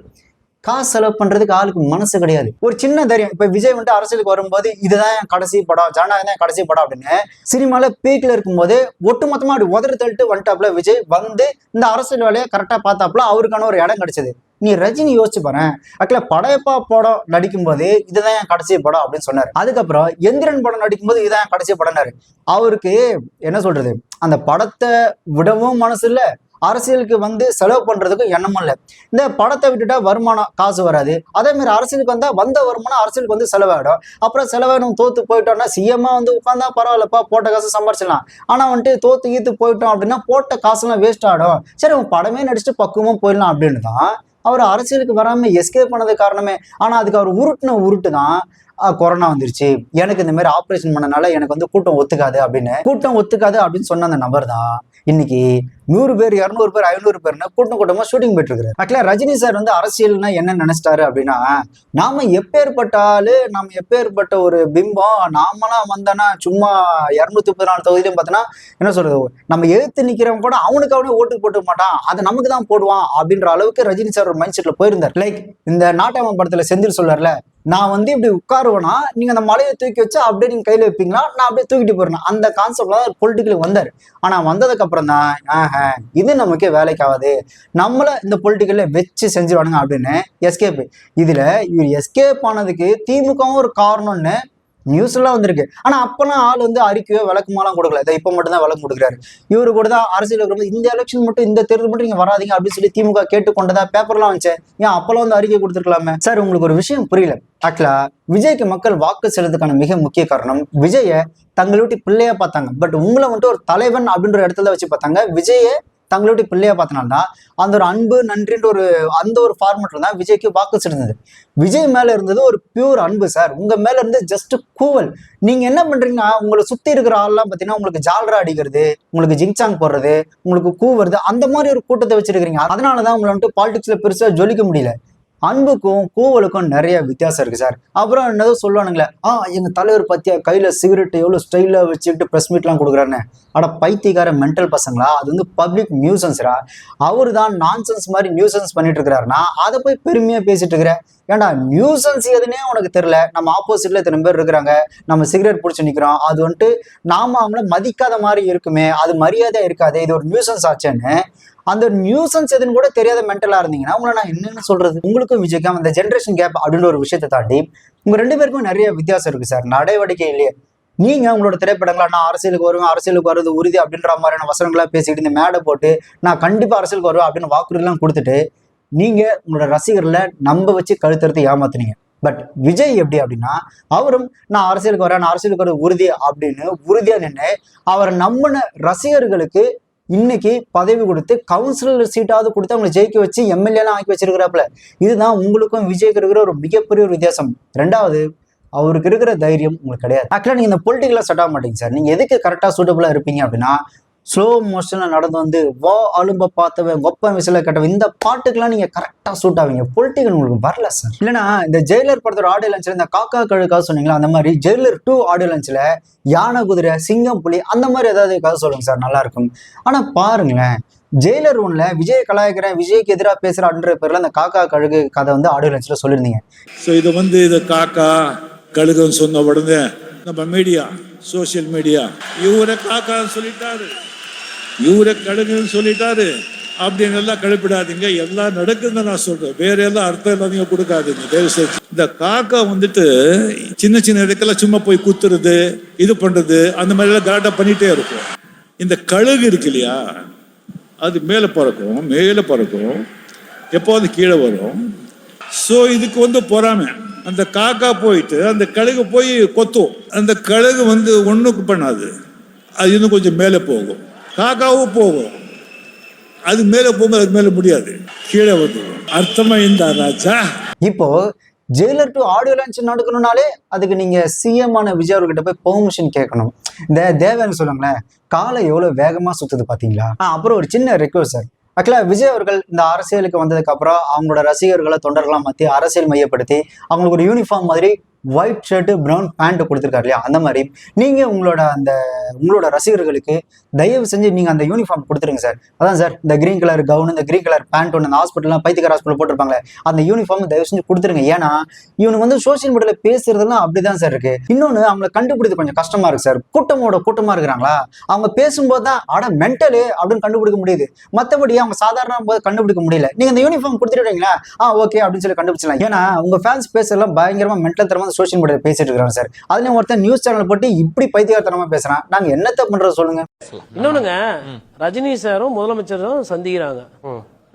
காசு செலவு பண்றதுக்கு ஆளுக்கு மனசு கிடையாது. ஒரு சின்ன தைரியம். இப்ப விஜய் வந்துட்டு அரசியலுக்கு வரும்போது இதுதான் என் கடைசி படம், ஜனநாயகம் தான் கடைசி படம் அப்படின்னு சினிமால பீக்ல இருக்கும்போது ஒட்டுமொத்தமா அப்படி உதறி தள்ளிட்டு வந்துட்டாப்புல விஜய் வந்து இந்த அரசியல் வேலையை கரெக்டா பார்த்தாப்புல அவருக்கான ஒரு இடம் கிடைச்சது. நீ ரஜினி யோசிச்சு பாரு, ஆக்சுவலா படையப்பா படம் நடிக்கும் போது இதுதான் என் கடைசி படம் அப்படின்னு சொன்னாரு. அதுக்கப்புறம் எந்திரன் படம் நடிக்கும் போது இதுதான் என் கடைசி படம்னாரு. அவருக்கு என்ன சொல்றது, அந்த படத்தை விடவும் மனசு இல்ல, அரசியலுக்கு வந்து செலவு பண்றதுக்கும் எண்ணமும் இல்லை. இந்த படத்தை விட்டுட்டா வருமானம் காசு வராது, அதே மாதிரி அரசியலுக்கு வந்தா வந்த வருமானம் அரசியலுக்கு வந்து செலவாயிடும். அப்புறம் செலவாயிடும் தோத்து போயிட்டோம்னா சிஎம்மா வந்து உட்காந்தா பரவாயில்லப்பா, போட்ட காசு சம்பாரிச்சிடலாம். ஆனா வந்துட்டு தோத்து ஈத்து போயிட்டோம் அப்படின்னா போட்ட காசுலாம் வேஸ்ட் ஆகிடும். சரி உன் படமே நடிச்சுட்டு பக்குவமும் போயிடலாம் அப்படின்னு தான் அவர் அரசியலுக்கு வராம எஸ்கேப் பண்ணது காரணமே. ஆனா அதுக்கு அவர் உருட்டு தான் கொரோனா வந்துருச்சு, எனக்கு இந்த மாதிரி ஆப்ரேஷன் பண்ணனால எனக்கு வந்து கூட்டம் ஒத்துக்காது அப்படின்னு சொன்ன அந்த நபர் தான் இன்னைக்கு 100 பேர் 200 பேர் 500 பேர்னு கூட்டமா ஷூட்டிங் போயிட்டு இருக்காரு. ஆக்சுவலா ரஜினி சார் வந்து அரசியல்னா என்ன நினைச்சிட்டாரு அப்படின்னா, நாம எப்பேற்பட்ட ஆளு, நம்ம எப்பேற்பட்ட ஒரு பிம்பம், நாமெல்லாம் வந்தோன்னா சும்மா 234 தொகுதியிலும் பார்த்தோன்னா என்ன சொல்றது, நம்ம எழுத்து நிக்கிறவங்க கூட அவனே ஓட்டு போட்டு மாட்டான், அது நமக்கு தான் போடுவான் அப்படின்ற அளவுக்கு ரஜினி சார் ஒரு மைண்ட் செட்ல போயிருந்தார். லைக் இந்த நாட்டாம படத்துல செந்தில் சொல்றாருல, நான் வந்து இப்படி உட்காருவேனா, நீங்க அந்த மலையை தூக்கி வச்சு அப்படியே நீங்க கையில வைப்பீங்களா, நான் அப்படியே தூக்கிட்டு போறேன், அந்த கான்செப்ட்ல தான் பொலிட்டிக்கலுக்கு வந்தாரு. ஆனா வந்ததுக்கு அப்புறம் தான் இது நமக்கே வேலைக்கு ஆகாது, நம்மள இந்த பொலிட்டிக்கல்ல வச்சு செஞ்சிருவானுங்க அப்படின்னு எஸ்கேப். இதுல இவர் எஸ்கேப் ஆனதுக்கு திமுகவும் ஒரு காரணம்னு நியூஸ் எல்லாம் வந்திருக்கு. ஆனா அப்பெல்லாம் ஆள் வந்து அறிக்கையோ விளக்கமாலாம் கொடுக்கல, இதை இப்ப மட்டும் தான் விளக்கம் கொடுக்குறாரு. இவரு கூட தான் அரசியல் வரும்போது இந்த எலெக்ஷன் மட்டும், இந்த தேர்தல் மட்டும் நீங்க வராதீங்க அப்படின்னு சொல்லி திமுக கேட்டுக்கொண்டதா பேப்பர்லாம் வந்துச்சு. ஏன் அப்பெல்லாம் வந்து அறிக்கை கொடுத்துருக்கலாமே சார்? உங்களுக்கு ஒரு விஷயம் புரியல. ஆக்சுவலா விஜய்க்கு மக்கள் வாக்கு செலுத்துக்கான மிக முக்கிய காரணம், விஜய தங்களை விட்டு பிள்ளையா பார்த்தாங்க. பட் உங்களை வந்துட்டு ஒரு தலைவன் அப்படின்ற இடத்துல வச்சு பார்த்தாங்க. விஜய தங்களுடைய பிள்ளையா பார்த்தனால்தான் அந்த ஒரு அன்பு நன்றின்ற அந்த ஒரு ஃபார்மெட்ல தான் விஜய்க்கு வாக்கு செலுந்தது. விஜய் மேல இருந்தது ஒரு பியூர் அன்பு சார், உங்க மேல இருந்து ஜஸ்ட் கூவல். நீங்க என்ன பண்றீங்கன்னா, உங்களை சுத்தி இருக்கிற ஆள்லாம் பாத்தீங்கன்னா உங்களுக்கு ஜால்ரா அடிக்கிறது, உங்களுக்கு ஜிங்சாங் போடுறது, உங்களுக்கு கூவுறது, அந்த மாதிரி ஒரு கூட்டத்தை வச்சிருக்கீங்க. அதனாலதான் உங்களை வந்துட்டு பாலிடிக்ஸ்ல பெருசா ஜொலிக்க முடியல. அன்புக்கும் கூவலுக்கும் நிறைய வித்தியாசம் இருக்கு சார். அப்புறம் என்னதோ சொல்லுவானுங்களே, எங்க தலைவர் பத்தியா கையில சிகரெட் எவ்வளவு ஸ்டைலா வச்சுக்கிட்டு பிரஸ் மீட் எல்லாம் கொடுக்குறாருன்னு. ஆனா பைத்தியக்கார மென்டல் பசங்களா, அது வந்து பப்ளிக் நியூசன்ஸ்ரா. அவரு தான் நான்சென்ஸ் மாதிரி நியூசன்ஸ் பண்ணிட்டு இருக்கிறாருன்னா அதை போய் பெருமையா பேசிட்டு இருக்கிற. ஏன்டா நியூசன்ஸ் எதுனே உனக்கு தெரியல, நம்ம ஆப்போசிட்ல இத்தனை பேர் இருக்கிறாங்க, நம்ம சிகரெட் பிடிச்சி நிக்கிறோம், அது வந்துட்டு நாம அவங்கள மதிக்காத மாதிரி இருக்குமே, அது மரியாதை இருக்காது, இது ஒரு நியூசன்ஸ் ஆச்சுன்னு அந்த நியூசன்ஸ் எதுன்னு கூட தெரியாத மென்டலா இருந்தீங்கன்னா உங்களை நான் என்னன்னு சொல்றது? உங்களுக்கும் விஜய்க்கும் அந்த ஜென்ரேஷன் கேப் அப்படின்ற ஒரு விஷயத்தை தாண்டி உங்க 2 பேருக்கும் நிறைய வித்தியாசம் இருக்கு சார், நடவடிக்கையிலேயே. நீங்க உங்களோட திரைப்படங்களா, நான் அரசியலுக்கு வருவேன், அரசியலுக்கு வருவது உறுதி அப்படின்ற மாதிரியான வசனங்களா பேசிக்கிட்டு இந்த மேடை போட்டு நான் கண்டிப்பா அரசியலுக்கு வருவேன் அப்படின்னு வாக்குறுதிலாம் கொடுத்துட்டு நீங்க உங்களோட ரசிகர்களை நம்ப வச்சு கழுத்தறுத்து ஏமாத்துனீங்க. பட் விஜய் எப்படி அப்படின்னா, அவரும் நான் அரசியலுக்கு வரேன், நான் அரசியலுக்கு வர உறுதி அப்படின்னு உறுதியா நின்று அவரை நம்பின ரசிகர்களுக்கு இன்னைக்கு பதவி கொடுத்து கவுன்சிலர் சீட்டாவது கொடுத்து அவங்களை ஜெயிக்க வச்சு எம்எல்ஏலாம் ஆக்கி வச்சிருக்கிறாப்புல. இதுதான் உங்களுக்கும் விஜய்க்கு இருக்கிற ஒரு மிகப்பெரிய ஒரு வித்தியாசம். 2வது, அவருக்கு இருக்கிற தைரியம் உங்களுக்கு கிடையாது. ஆக்சுவலா நீங்க இந்த பொலிட்டிக்கலா செட் ஆக மாட்டீங்க சார். நீங்க எதுக்கு கரெக்டா சூட்டபிளா இருப்பீங்க அப்படின்னா, ஸ்லோ மோஷன்ல நடந்து வந்து வா அலும்ப பார்த்தவன் கொப்ப விசில கட்டவன், இந்த பாட்டுக்கெல்லாம் நீங்க கரெக்டா சூட் ஆவீங்க. பொலிட்டிக்கல் உங்களுக்கு வரல சார். இல்லைன்னா இந்த ஜெயிலர் படத்தோட ஆடியோ லான்ச்ல இந்த காக்கா கழுக்காக சொன்னீங்களா, அந்த மாதிரி ஜெயிலர் 2 ஆடியோ லான்ச்ல யானை குதிரை சிங்கம் புலி அந்த மாதிரி ஏதாவது கதை சொல்லுங்க சார், நல்லா இருக்கும். ஆனா பாருங்களேன், ஜெயிலர் 1ல விஜய் கலாய்க்கிறேன், விஜய்க்கு எதிராக பேசுற அப்படின்ற பேர்ல அந்த காக்கா கழுகு கதை வந்து ஆடியோ லான்ச்ல சொல்லியிருந்தீங்க. ஸோ இது வந்து இது காக்கா கழுகுன்னு சொன்ன உடனே நம்ம மீடியா, சோசியல் மீடியா இவரை காக்கான்னு சொல்லிட்டாரு, இவரை கழுகுன்னு சொல்லிட்டாரு அப்படின்னு எல்லாம் கழிப்பிடாதீங்க. எல்லாம் நடக்குதுன்னு நான் சொல்றேன், வேற எல்லாம் அர்த்தம் இல்லாதீங்க கொடுக்காதீங்க தயவு செஞ்சு. இந்த காக்கா வந்துட்டு சின்ன சின்ன இடத்துல சும்மா போய் குத்துறது, இது பண்றது, அந்த மாதிரி எல்லாம் கரெக்டா பண்ணிட்டே இருக்கும். இந்த கழுகு இருக்கு இல்லையா, அது மேலே பறக்கும், எப்போ வந்து கீழே வரும். ஸோ இதுக்கு வந்து பொறாமை. அந்த காக்கா போயிட்டு அந்த கழுகு போய் கொத்தும், அந்த கழுகு வந்து ஒண்ணுக்கு பண்ணாது, அது இன்னும் கொஞ்சம் மேலே போகும், காக்காவும் போகும், அது மேலே போகும்போது அதுக்கு மேலே முடியாது, கீழே வந்து. அர்த்தமா இந்த ராஜா. இப்போ ஜெயிலர் 2 ஆடியோ லான்ச் நடக்கணும்னாலே அதுக்கு நீங்க சிஎம் ஆன விஜய் அவர்கிட்ட போய் பெர்மிஷன் கேட்கணும். இந்த தேவன்னு சொல்லுங்களேன், காலை எவ்வளவு வேகமா சுத்துது பாத்தீங்களா? அப்புறம் ஒரு சின்ன ரெக்வஸ்ட் சார், ஆக்சுவலா விஜய் அவர்கள் இந்த அரசியலுக்கு வந்ததுக்கு அப்புறம் அவங்களோட ரசிகர்களை தொண்டர்களாம் மாற்றி அரசியல் மையப்படுத்தி அவங்களுக்கு ஒரு யூனிஃபார்ம் மாதிரி ஒயிட் ஷர்ட் ப்ரௌன் பேண்ட் கொடுத்துருக்காரு இல்லையா, அந்த மாதிரி நீங்க உங்களோட ரசிகர்களுக்கு தயவு செஞ்சு நீங்க அந்த யூனிஃபார்ம் கொடுத்துருங்க சார். அதான் சார், இந்த கிரீன் கலர் கவுன், இந்த கிரீன் கலர் பேண்ட் ஒன்று அந்த ஹாஸ்பிட்டல்லாம் பைத்தியக்கார ஹாஸ்பிட்டல் போட்டிருப்பாங்களே, அந்த யூனிஃபார்ம் தயவு செஞ்சு கொடுத்துருங்க. ஏன்னா இவனுக்கு வந்து சோசியல் மீடியால பேசுறதுலாம் அப்படிதான் சார் இருக்கு. இன்னொன்னு, அவங்களை கண்டுபிடித்து கொஞ்சம் கஷ்டமா இருக்கு சார். கூட்டமா இருக்கிறாங்களா, அவங்க பேசும்போது தான் அட மென்டலு அப்படின்னு கண்டுபிடிக்க முடியுது, மற்றபடி அவங்க சாதாரண போது கண்டுபிடிக்க முடியல. நீங்க இந்த யூனிஃபார்ம் கொடுத்துட்டீங்களா, ஓகே அப்படின்னு சொல்லி கண்டுபிடிச்சலாம். ஏன்னா உங்க ஃபேன்ஸ் பேசுறதுலாம் பயங்கரமா மென்டல் தரமா சோசியல் மீடியா பேசிட்டு இருக்காங்க சார். அதுலயும் ஒருத்தர் நியூஸ் சேனல் போட்டு இப்படி பைத்தியகாரத்தனமா பேசுறான், நாங்க என்னத்த பண்றது சொல்லுங்க. இன்னொன்னுங்க, ரஜினி சாரும் முதலமைச்சரும் சந்திக்கிறாங்க,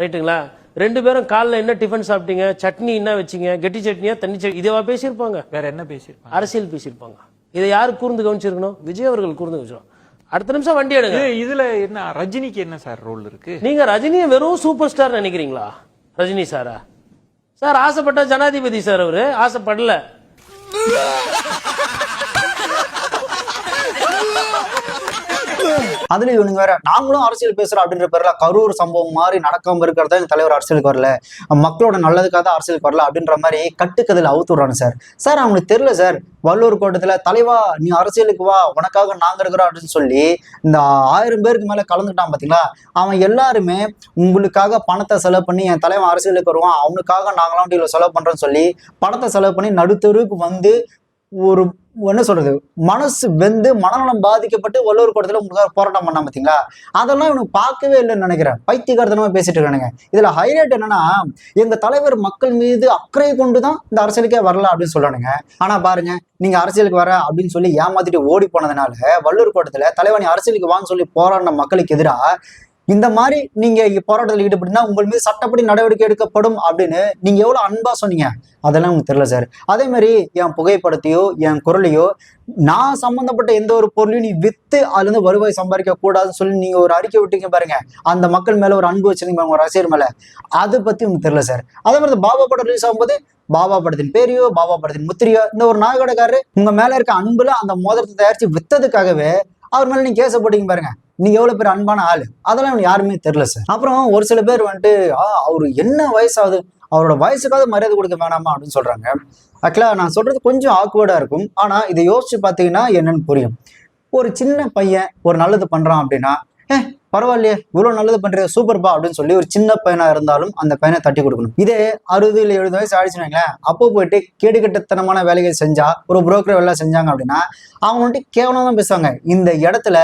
ரைட்டுங்களா? 2 பேரும் காலைல என்ன டிஃபன் சாப்பிட்டீங்க, சட்னி என்ன வச்சீங்க, கெட்டி சட்னியா தண்ணி சட்னி, இதுவா பேசியிருப்பாங்க? வேற என்ன பேசியிருப்பாங்க? அரசியல் பேசியிருப்பாங்க. இதை யாரு கூர்ந்து கவனிச்சிருக்கணும்? விஜய் அவர்கள் கூர்ந்து கவனிச்சிருக்கணும். அடுத்த நிமிஷம் வண்டி எடுங்க. இதுல என்ன ரஜினிக்கு என்ன சார் ரோல் இருக்கு? நீங்க ரஜினியை வெறும் சூப்பர் ஸ்டார் நினைக்கிறீங்களா? ரஜினி சாரா? சார் ஆசைப்பட்ட ஜனாதிபதி சார், அவரு ஆசைப்படல. அதுல இவனுங்க வேற நாங்களும் அரசியல் பேசுறோம் அப்படின்ற பேர்ல கரூர் சம்பவம் மாதிரி நடக்காம இருக்கிறதா எங்க தலைவர் அரசியலுக்கு வரல, மக்களோட நல்லதுக்காக தான் அரசியலுக்கு வரல அப்படின்ற மாதிரி கட்டுக்கதையில அவுத்துறானு சார். சார் அவங்களுக்கு தெரியல சார், வள்ளூர் கோட்டத்துல தலைவா நீ அரசியலுக்கு வா உனக்காக நாங்க இருக்கிறோம் அப்படின்னு சொல்லி இந்த 1000 பேருக்கு மேல கலந்துட்டான் பாத்தீங்களா. அவன் எல்லாருமே உங்களுக்காக பணத்தை செலவு பண்ணி என் தலைவன் அரசியலுக்கு வருவான் அவனுக்காக நாங்களாம் இவ்வளவு செலவு பண்றோம்னு சொல்லி பணத்தை செலவு பண்ணி நடுத்தருக்கு வந்து ஒரு என்ன சொல்றது மனசு வெந்து மனநலம் பாதிக்கப்பட்டு வள்ளூர் கோட்டத்துல உங்களுக்கு போராட்டம் பண்ணா பாத்தீங்களா. அதெல்லாம் இவனுக்கு பார்க்கவே இல்லைன்னு நினைக்கிறேன். பைத்தியகாரத்தனமா பேசிட்டு இருக்கானுங்க. இதுல ஹைலைட் என்னன்னா எங்க தலைவர் மக்கள் மீது அக்கறை கொண்டுதான் இந்த அரசியலுக்கே வரல அப்படின்னு சொல்றானுங்க. ஆனா பாருங்க நீங்க அரசியலுக்கு வர அப்படின்னு சொல்லி ஏமாத்திட்டு ஓடி போனதுனால வள்ளூர் கோட்டத்துல தலைவனி அரசியலுக்கு வான்னு சொல்லி போராடின மக்களுக்கு எதிராக இந்த மாதிரி நீங்க போராட்டத்தில் ஈடுபட்டுனா உங்கள் மீது சட்டப்படி நடவடிக்கை எடுக்கப்படும் அப்படின்னு நீங்க எவ்வளவு அன்பா சொன்னீங்க அதெல்லாம் உங்களுக்கு தெரியல சார். அதே மாதிரி என் புகைப்படத்தையோ என் குரலையோ நான் சம்பந்தப்பட்ட எந்த ஒரு பொருளையும் நீ வித்து அதுல இருந்து வருவாய் சம்பாதிக்க கூடாதுன்னு சொல்லி நீங்க ஒரு அறிக்கை விட்டீங்க பாருங்க, அந்த மக்கள் மேல ஒரு அன்பு வச்சிருக்கீங்க பாருங்க, ஒரு ரசிகர் மேல, அதை பத்தி உங்களுக்கு தெரியல சார். அதே மாதிரி பாபா படம் ரிலீஸ் ஆகும்போது பாபா படத்தின் பேரையோ பாபா படத்தின் முத்திரையோ இந்த ஒரு நாயகடைக்காரரு உங்க மேல இருக்க அன்புல அந்த மோதிரத்தை தயாரிச்சு வித்ததுக்காகவே அவர் மேல நீங்க கேச போட்டீங்க பாருங்க. நீங்க எவ்வளவு பேர் அன்பான ஆளு அதெல்லாம் யாருமே தெரியல சார். அப்புறம் ஒரு சில பேர் வந்துட்டு அவரு என்ன வயசாகுது அவரோட வயசுக்காவது மரியாதை கொடுக்க வேணாமா அப்படின்னு சொல்றாங்க. ஆக்சுவலா நான் சொல்றது கொஞ்சம் ஆக்வர்டா இருக்கும், ஆனா இதை யோசிச்சு பாத்தீங்கன்னா என்னன்னு புரியும். ஒரு சின்ன பையன் ஒரு நல்லது பண்றான் அப்படின்னா பரவாயில்லையே இவ்வளவு நல்லது பண்றது சூப்பர்பா அப்படின்னு சொல்லி ஒரு சின்ன பையனா இருந்தாலும் அந்த பையனை தட்டி கொடுக்கணும். இதே 60 இல்ல 70 வயசு ஆயிடுச்சுனாங்களேன் அப்போ போயிட்டு கேடுகட்டத்தனமான வேலைகள் செஞ்சா ஒரு புரோக்கர் வேலை செஞ்சாங்க அப்படின்னா அவங்க வந்துட்டு கேவலமா தான் பேசுவாங்க. இந்த இடத்துல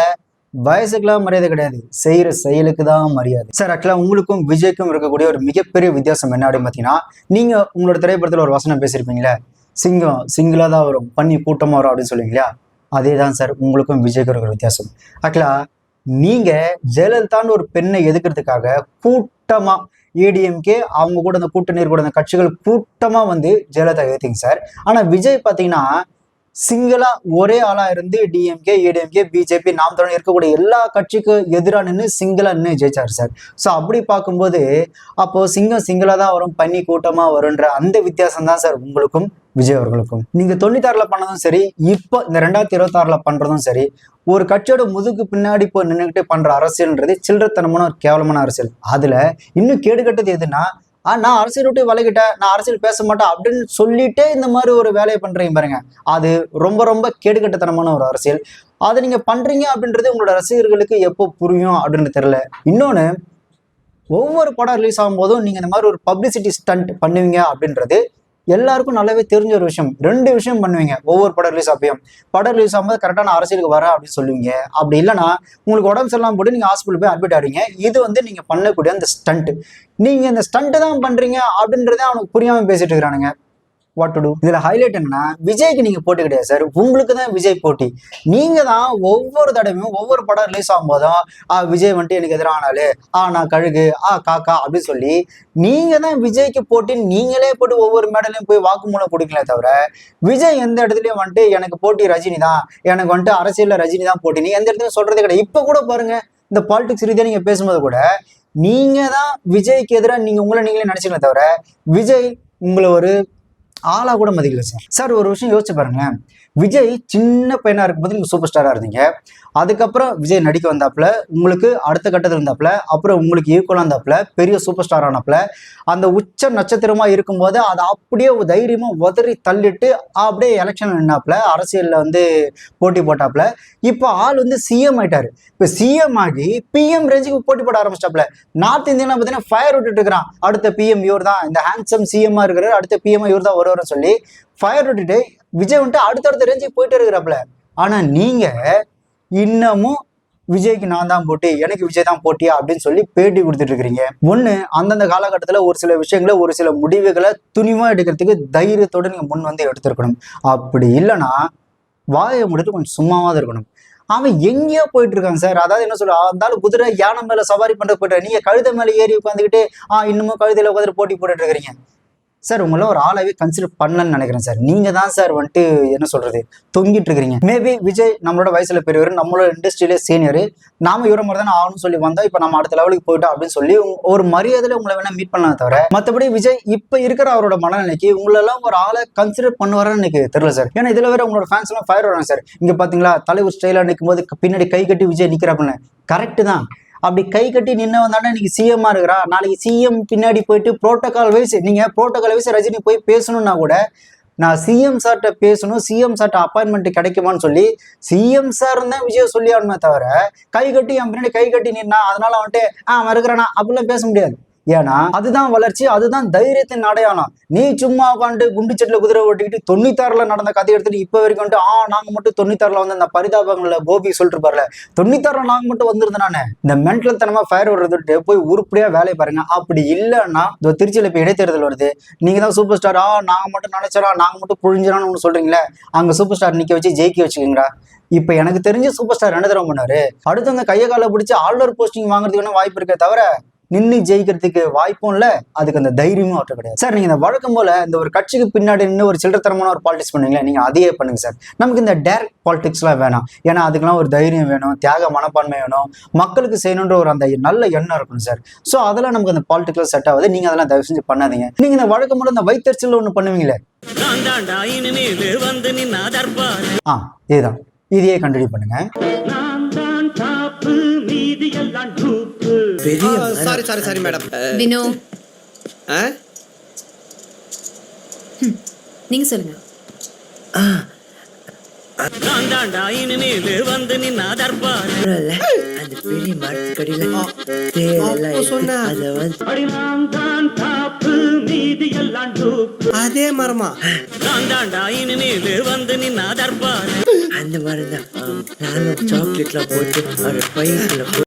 வயசுக்கெல்லாம் மரியாதை கிடையாது, செய்யற செயலுக்கு தான் மரியாதை சார். ஆக்சுவலா உங்களுக்கும் விஜய்க்கும் இருக்கக்கூடிய ஒரு மிகப்பெரிய வித்தியாசம் என்ன அப்படின்னு பாத்தீங்கன்னா, நீங்க உங்களோட திரைப்படத்துல ஒரு வசனம் பேசியிருப்பீங்களே, சிங்கம் சிங்கிளா தான் வரும் பண்ணி கூட்டமா வரும் அப்படின்னு சொல்லுவீங்களா, அதே தான் சார் உங்களுக்கும் விஜய்க்கும் இருக்கிற வித்தியாசம். ஆக்சுவலா நீங்க ஜெயலலிதான்னு ஒரு பெண்ணை எதுக்கிறதுக்காக கூட்டமா ஏடிஎம்கே அவங்க கூட அந்த கூட்டணி கூட அந்த கட்சிகள் கூட்டமா வந்து ஜெயலலிதா எதிர்த்தீங்க சார். ஆனா விஜய் பாத்தீங்கன்னா சிங்கிளா ஒரே ஆளா இருந்து டிஎம்கே ஏடிஎம்கே பிஜேபி நாம் தமிழர் இருக்கக்கூடிய எல்லா கட்சிக்கு எதிராக நின்று சிங்கிளா நின்று ஜெயிச்சாரு சார். ஸோ அப்படி பார்க்கும்போது அப்போ சிங்கம் சிங்கிளா தான் வரும் பண்ணி கூட்டமா வரும்ன்ற அந்த வித்தியாசம் தான் சார் உங்களுக்கும் விஜய் அவர்களுக்கும். நீங்க 96ல பண்ணதும் சரி, இப்போ இந்த 2026ல பண்றதும் சரி, ஒரு கட்சியோட முதுகு பின்னாடி போய் நின்றுகிட்டு பண்ற அரசியல்ன்றது சில்லறத்தனமான ஒரு கேவலமான அரசியல். அதுல இன்னும் கேடுகட்டது எதுன்னா நான் அரசியல் விட்டு விலகிட்டேன், நான் அரசியல் பேச மாட்டேன் அப்படின்னு சொல்லிட்டே இந்த மாதிரி ஒரு வேலையை பண்றீங்க பாருங்க, அது ரொம்ப ரொம்ப கேடுகட்டத்தனமான ஒரு அரசியல். அதை நீங்க பண்றீங்க அப்படின்றது உங்களோட ரசிகர்களுக்கு எப்போ புரியும் அப்படின்னு தெரியல. இன்னொன்னு, ஒவ்வொரு படம் ரிலீஸ் ஆகும் போதும் நீங்க இந்த மாதிரி ஒரு பப்ளிசிட்டி ஸ்டண்ட் பண்ணுவீங்க அப்படின்றது எல்லாருக்கும் நல்லாவே தெரிஞ்ச ஒரு விஷயம். 2 விஷயம் பண்ணுவீங்க ஒவ்வொரு படம் ரிலீஸ் ஆகும். படம் ரிலீஸ் ஆகும்போது கரெக்டாக நான் அரசியலுக்கு வரேன் அப்படின்னு சொல்லுவீங்க. அப்படி இல்லைன்னா உங்களுக்கு உடம்பு சரியில்லாம போட்டு நீங்க ஹாஸ்பிட்டல் போய் அட்மிட் ஆகிறீங்க. இது வந்து நீங்க பண்ணக்கூடிய அந்த ஸ்டண்ட். நீங்க இந்த ஸ்டண்ட் தான் பண்றீங்க அப்படின்றதே அவனுக்கு புரியாம பேசிட்டு இருக்கிறானுங்க. What to do? இதுல ஹைலைட் என்னன்னா, விஜய்க்கு நீங்க போட்டி கிடையாது சார், உங்களுக்கு தான் விஜய் போட்டி. நீங்க தான் ஒவ்வொரு தடவையும் ஒவ்வொரு படம் ரிலீஸ் ஆகும் போதும் விஜய் வந்துட்டு எனக்கு எதிரானாலு நான் கழுகு காக்கா அப்படின்னு சொல்லி நீங்க தான் விஜய்க்கு போட்டி நீங்களே போட்டு ஒவ்வொரு மேடலையும் போய் வாக்குமூலம் கொடுக்கல தவிர, விஜய் எந்த இடத்துலயும் வந்துட்டு எனக்கு போட்டி ரஜினி தான், எனக்கு வந்துட்டு அரசியல்ல ரஜினி தான் போட்டி நீ எந்த இடத்துலயும் சொல்றதே கிடையாது. இப்ப கூட பாருங்க, இந்த பாலிடிக்ஸ் ரீதியா நீங்க பேசும்போது கூட நீங்க தான் விஜய்க்கு எதிராக நீங்க உங்களை நீங்களே நினைச்சுக்கல தவிர விஜய் உங்களை ஒரு ஆளா கூட மதிக்கல சார். சார் ஒரு விஷயம் யோசிச்சு பாருங்க, விஜய் சின்ன பையனா இருக்கும்போது நீங்க சூப்பர் ஸ்டாரா இருந்தீங்க. அதுக்கப்புறம் விஜய் நடிக்க வந்தாப்புல, உங்களுக்கு அடுத்த கட்டத்தில் இருந்தாப்புல, அப்புறம் உங்களுக்கு ஈக்குவலா இருந்தாப்புல, பெரிய சூப்பர் ஸ்டார் ஆனாப்புல. அந்த உச்ச நட்சத்திரமா இருக்கும்போது அதை அப்படியே தைரியமா உதறி தள்ளிட்டு அப்படியே எலெக்ஷன் நின்னாப்புல, அரசியல்ல வந்து போட்டி போட்டாப்புல. இப்போ ஆள் வந்து சிஎம் ஆயிட்டாரு. இப்போ சிஎம் ஆகி பிஎம் ரேஞ்சுக்கு போட்டி போட ஆரம்பிச்சிட்டாப்புல. நார்த் இந்தியன்ல பார்த்தீங்கன்னா ஃபயர் விட்டுட்டு இருக்கிறான், அடுத்த பிஎம் இவர் தான், இந்த ஹேண்ட்ஸம் சிஎம்மா இருக்கிறாரு, அடுத்த பிஎம் இவர் தான் வருவார்னு சொல்லி ஃபயர் விட்டுட்டு விஜய் வந்துட்டு அடுத்தடுத்த ரேஞ்சுக்கு போயிட்டு இருக்கிறாப்புல. ஆனா நீங்க இன்னமும் விஜய்க்கு நான் தான் போட்டி, எனக்கு விஜய் தான் போட்டியா அப்படின்னு சொல்லி பேட்டி கொடுத்துட்டு இருக்கிறீங்க. ஒண்ணு, அந்தந்த காலகட்டத்துல ஒரு சில விஷயங்களை ஒரு சில முடிவுகளை துணிவா எடுக்கிறதுக்கு தைரியத்தோட நீங்க முன் வந்து எடுத்திருக்கணும். அப்படி இல்லைன்னா வாயை முடிட்டு கொஞ்சம் சும்மாவாதான் இருக்கணும். அவன் எங்கேயோ போயிட்டு இருக்காங்க சார். அதாவது என்ன சொல்ற, இருந்தாலும் குதிரை யானை மேல சவாரி பண்றது போயிட்டு, நீங்க கழுதை மேல ஏறி உட்காந்துக்கிட்டு இன்னமும் கழுதையில உட்காந்து போட்டி போட்டுட்டு இருக்கிறீங்க. சார் உங்களை ஒரு ஆளாவே கன்சிடர் பண்ணலன்னு நினைக்கிறேன் சார். நீங்க தான் சார் வந்துட்டு என்ன சொல்றது தொங்கிட்டு இருக்கிறீங்க. மேபி விஜய் நம்மளோட வயசுல பெரியவர், நம்மளோட இண்டஸ்ட்ரியிலே சீனியர், நாம இவர மாதிரி தான் ஆகணும்னு சொல்லி வந்தா இப்ப நம்ம அடுத்த லெவலுக்கு போயிட்டோம் அப்படின்னு சொல்லி ஒரு மரியாதையில உங்களை வேணா மீட் பண்ணலாம் தவிர மற்றபடி விஜய் இப்ப இருக்கிற அவரோட மனநிலைக்கு உங்களெல்லாம் ஒரு ஆளை கன்சிடர் பண்ணுவாருன்னு எனக்கு தெரியல சார். ஏன்னா இதுல வேற உங்களோட ஃபேன்ஸ் எல்லாம் ஃபயர் வராங்க சார். இங்க பாத்தீங்களா தலைவர் ஸ்டைலா நிற்கும் போது பின்னாடி கை கட்டி விஜய் நிக்கிறாப்புன்னு. கரெக்ட் தான், அப்படி கை கட்டி நின்று வந்தாலும் இன்னைக்கு சிஎம்மா இருக்கிறா, நாளைக்கு சிஎம் பின்னாடி போயிட்டு புரோட்டோகால் வைஸ் நீங்க புரோட்டோகால் வைஸ் ரஜினி போய் பேசணும்னா கூட நான் சிஎம் சார்கிட்ட பேசணும், சிஎம் சார்ட்ட அப்பாயின்மெண்ட் கிடைக்குமான்னு சொல்லி சிஎம் சார் தான் விஜய் சொல்லி ஆடணுமே தவிர கை கட்டி என் பின்னாடி கை கட்டி நின்னா அதனால வந்துட்டு இருக்கிறானா அப்படிலாம் பேச முடியாது. ஏன்னா அதுதான் வளர்ச்சி, அதுதான் தைரியத்தின் அடையாளம். நீ சும்மா உட்காந்து குண்டு செட்டுல குதிரை ஓட்டிக்கிட்டு 96ல நடந்த கதை எடுத்துட்டு இப்ப வரைக்கும் வந்துட்டு நாங்க மட்டும் 96ல வந்து அந்த பரிதாபங்கள்ல கோபி சொல்லிட்டு பாருல 96ல நாங்க மட்டும் வந்திருந்தேன் நானு. இந்த மென்டல் தனமா ஃபயர் வர்றதுட்டு போய் உருப்படியா வேலையை பாருங்க. அப்படி இல்லைன்னா திருச்சியில இப்ப இடைத்தேர்தல் வருது, நீங்க தான் சூப்பர் ஸ்டார், நாங்க மட்டும் நினைச்சோம் நாங்க மட்டும் புழிஞ்சிடான்னு ஒண்ணு சொல்றீங்களே, அங்க சூப்பர் ஸ்டார் நிக்க வச்சு ஜெயிக்க வச்சுக்கீங்களா? இப்ப எனக்கு தெரிஞ்ச சூப்பர் ஸ்டார் என்ன தடவை பண்ணாரு, அடுத்தவங்க கையை காலை பிடிச்சி ஆல்ரவுண்டர் போஸ்டிங் வாங்குறதுக்கு வாய்ப்பு இருக்கே தவிர நின்று ஜெயிக்கிறதுக்கு வாய்ப்பும் இல்லை, அதுக்கு அந்த தைரியமும் அவர்கிட்ட கிடையாது. சார் நீங்க இந்த வழக்கம் போல இந்த ஒரு கட்சிக்கு பின்னாடி நின்று ஒரு சில்லறத்தனமான ஒரு பாலிடிக்ஸ் பண்ணுவீங்களா, நீங்க அதையே பண்ணுங்க சார். நமக்கு இந்த டைரக்ட் பாலிடிக்ஸ்லாம் வேணாம். ஏன்னா அதுக்கெல்லாம் ஒரு தைரியம் வேணும், தியாக மனப்பான்மை வேணும், மக்களுக்கு செய்யணுன்ற ஒரு அந்த நல்ல எண்ணம் இருக்கணும் சார். ஸோ அதெல்லாம் நமக்கு அந்த பாலிடிக்ஸ்ல செட் ஆகுது. நீங்க அதெல்லாம் தயவு செஞ்சு பண்ணாதீங்க. நீங்க இந்த வழக்கம் போல இந்த வைத்தறிச்சல் ஒண்ணு பண்ணுவீங்களே, இதுதான், இதையே கண்டினியூ பண்ணுங்க. Sorry madam. வினோ நீங்க சொல்லுங்க. அந்த பெரிய மரத்துக்கடியில அதே மரமா அந்த மரம் தான் நானும் சாக்லேட்ல போட்டு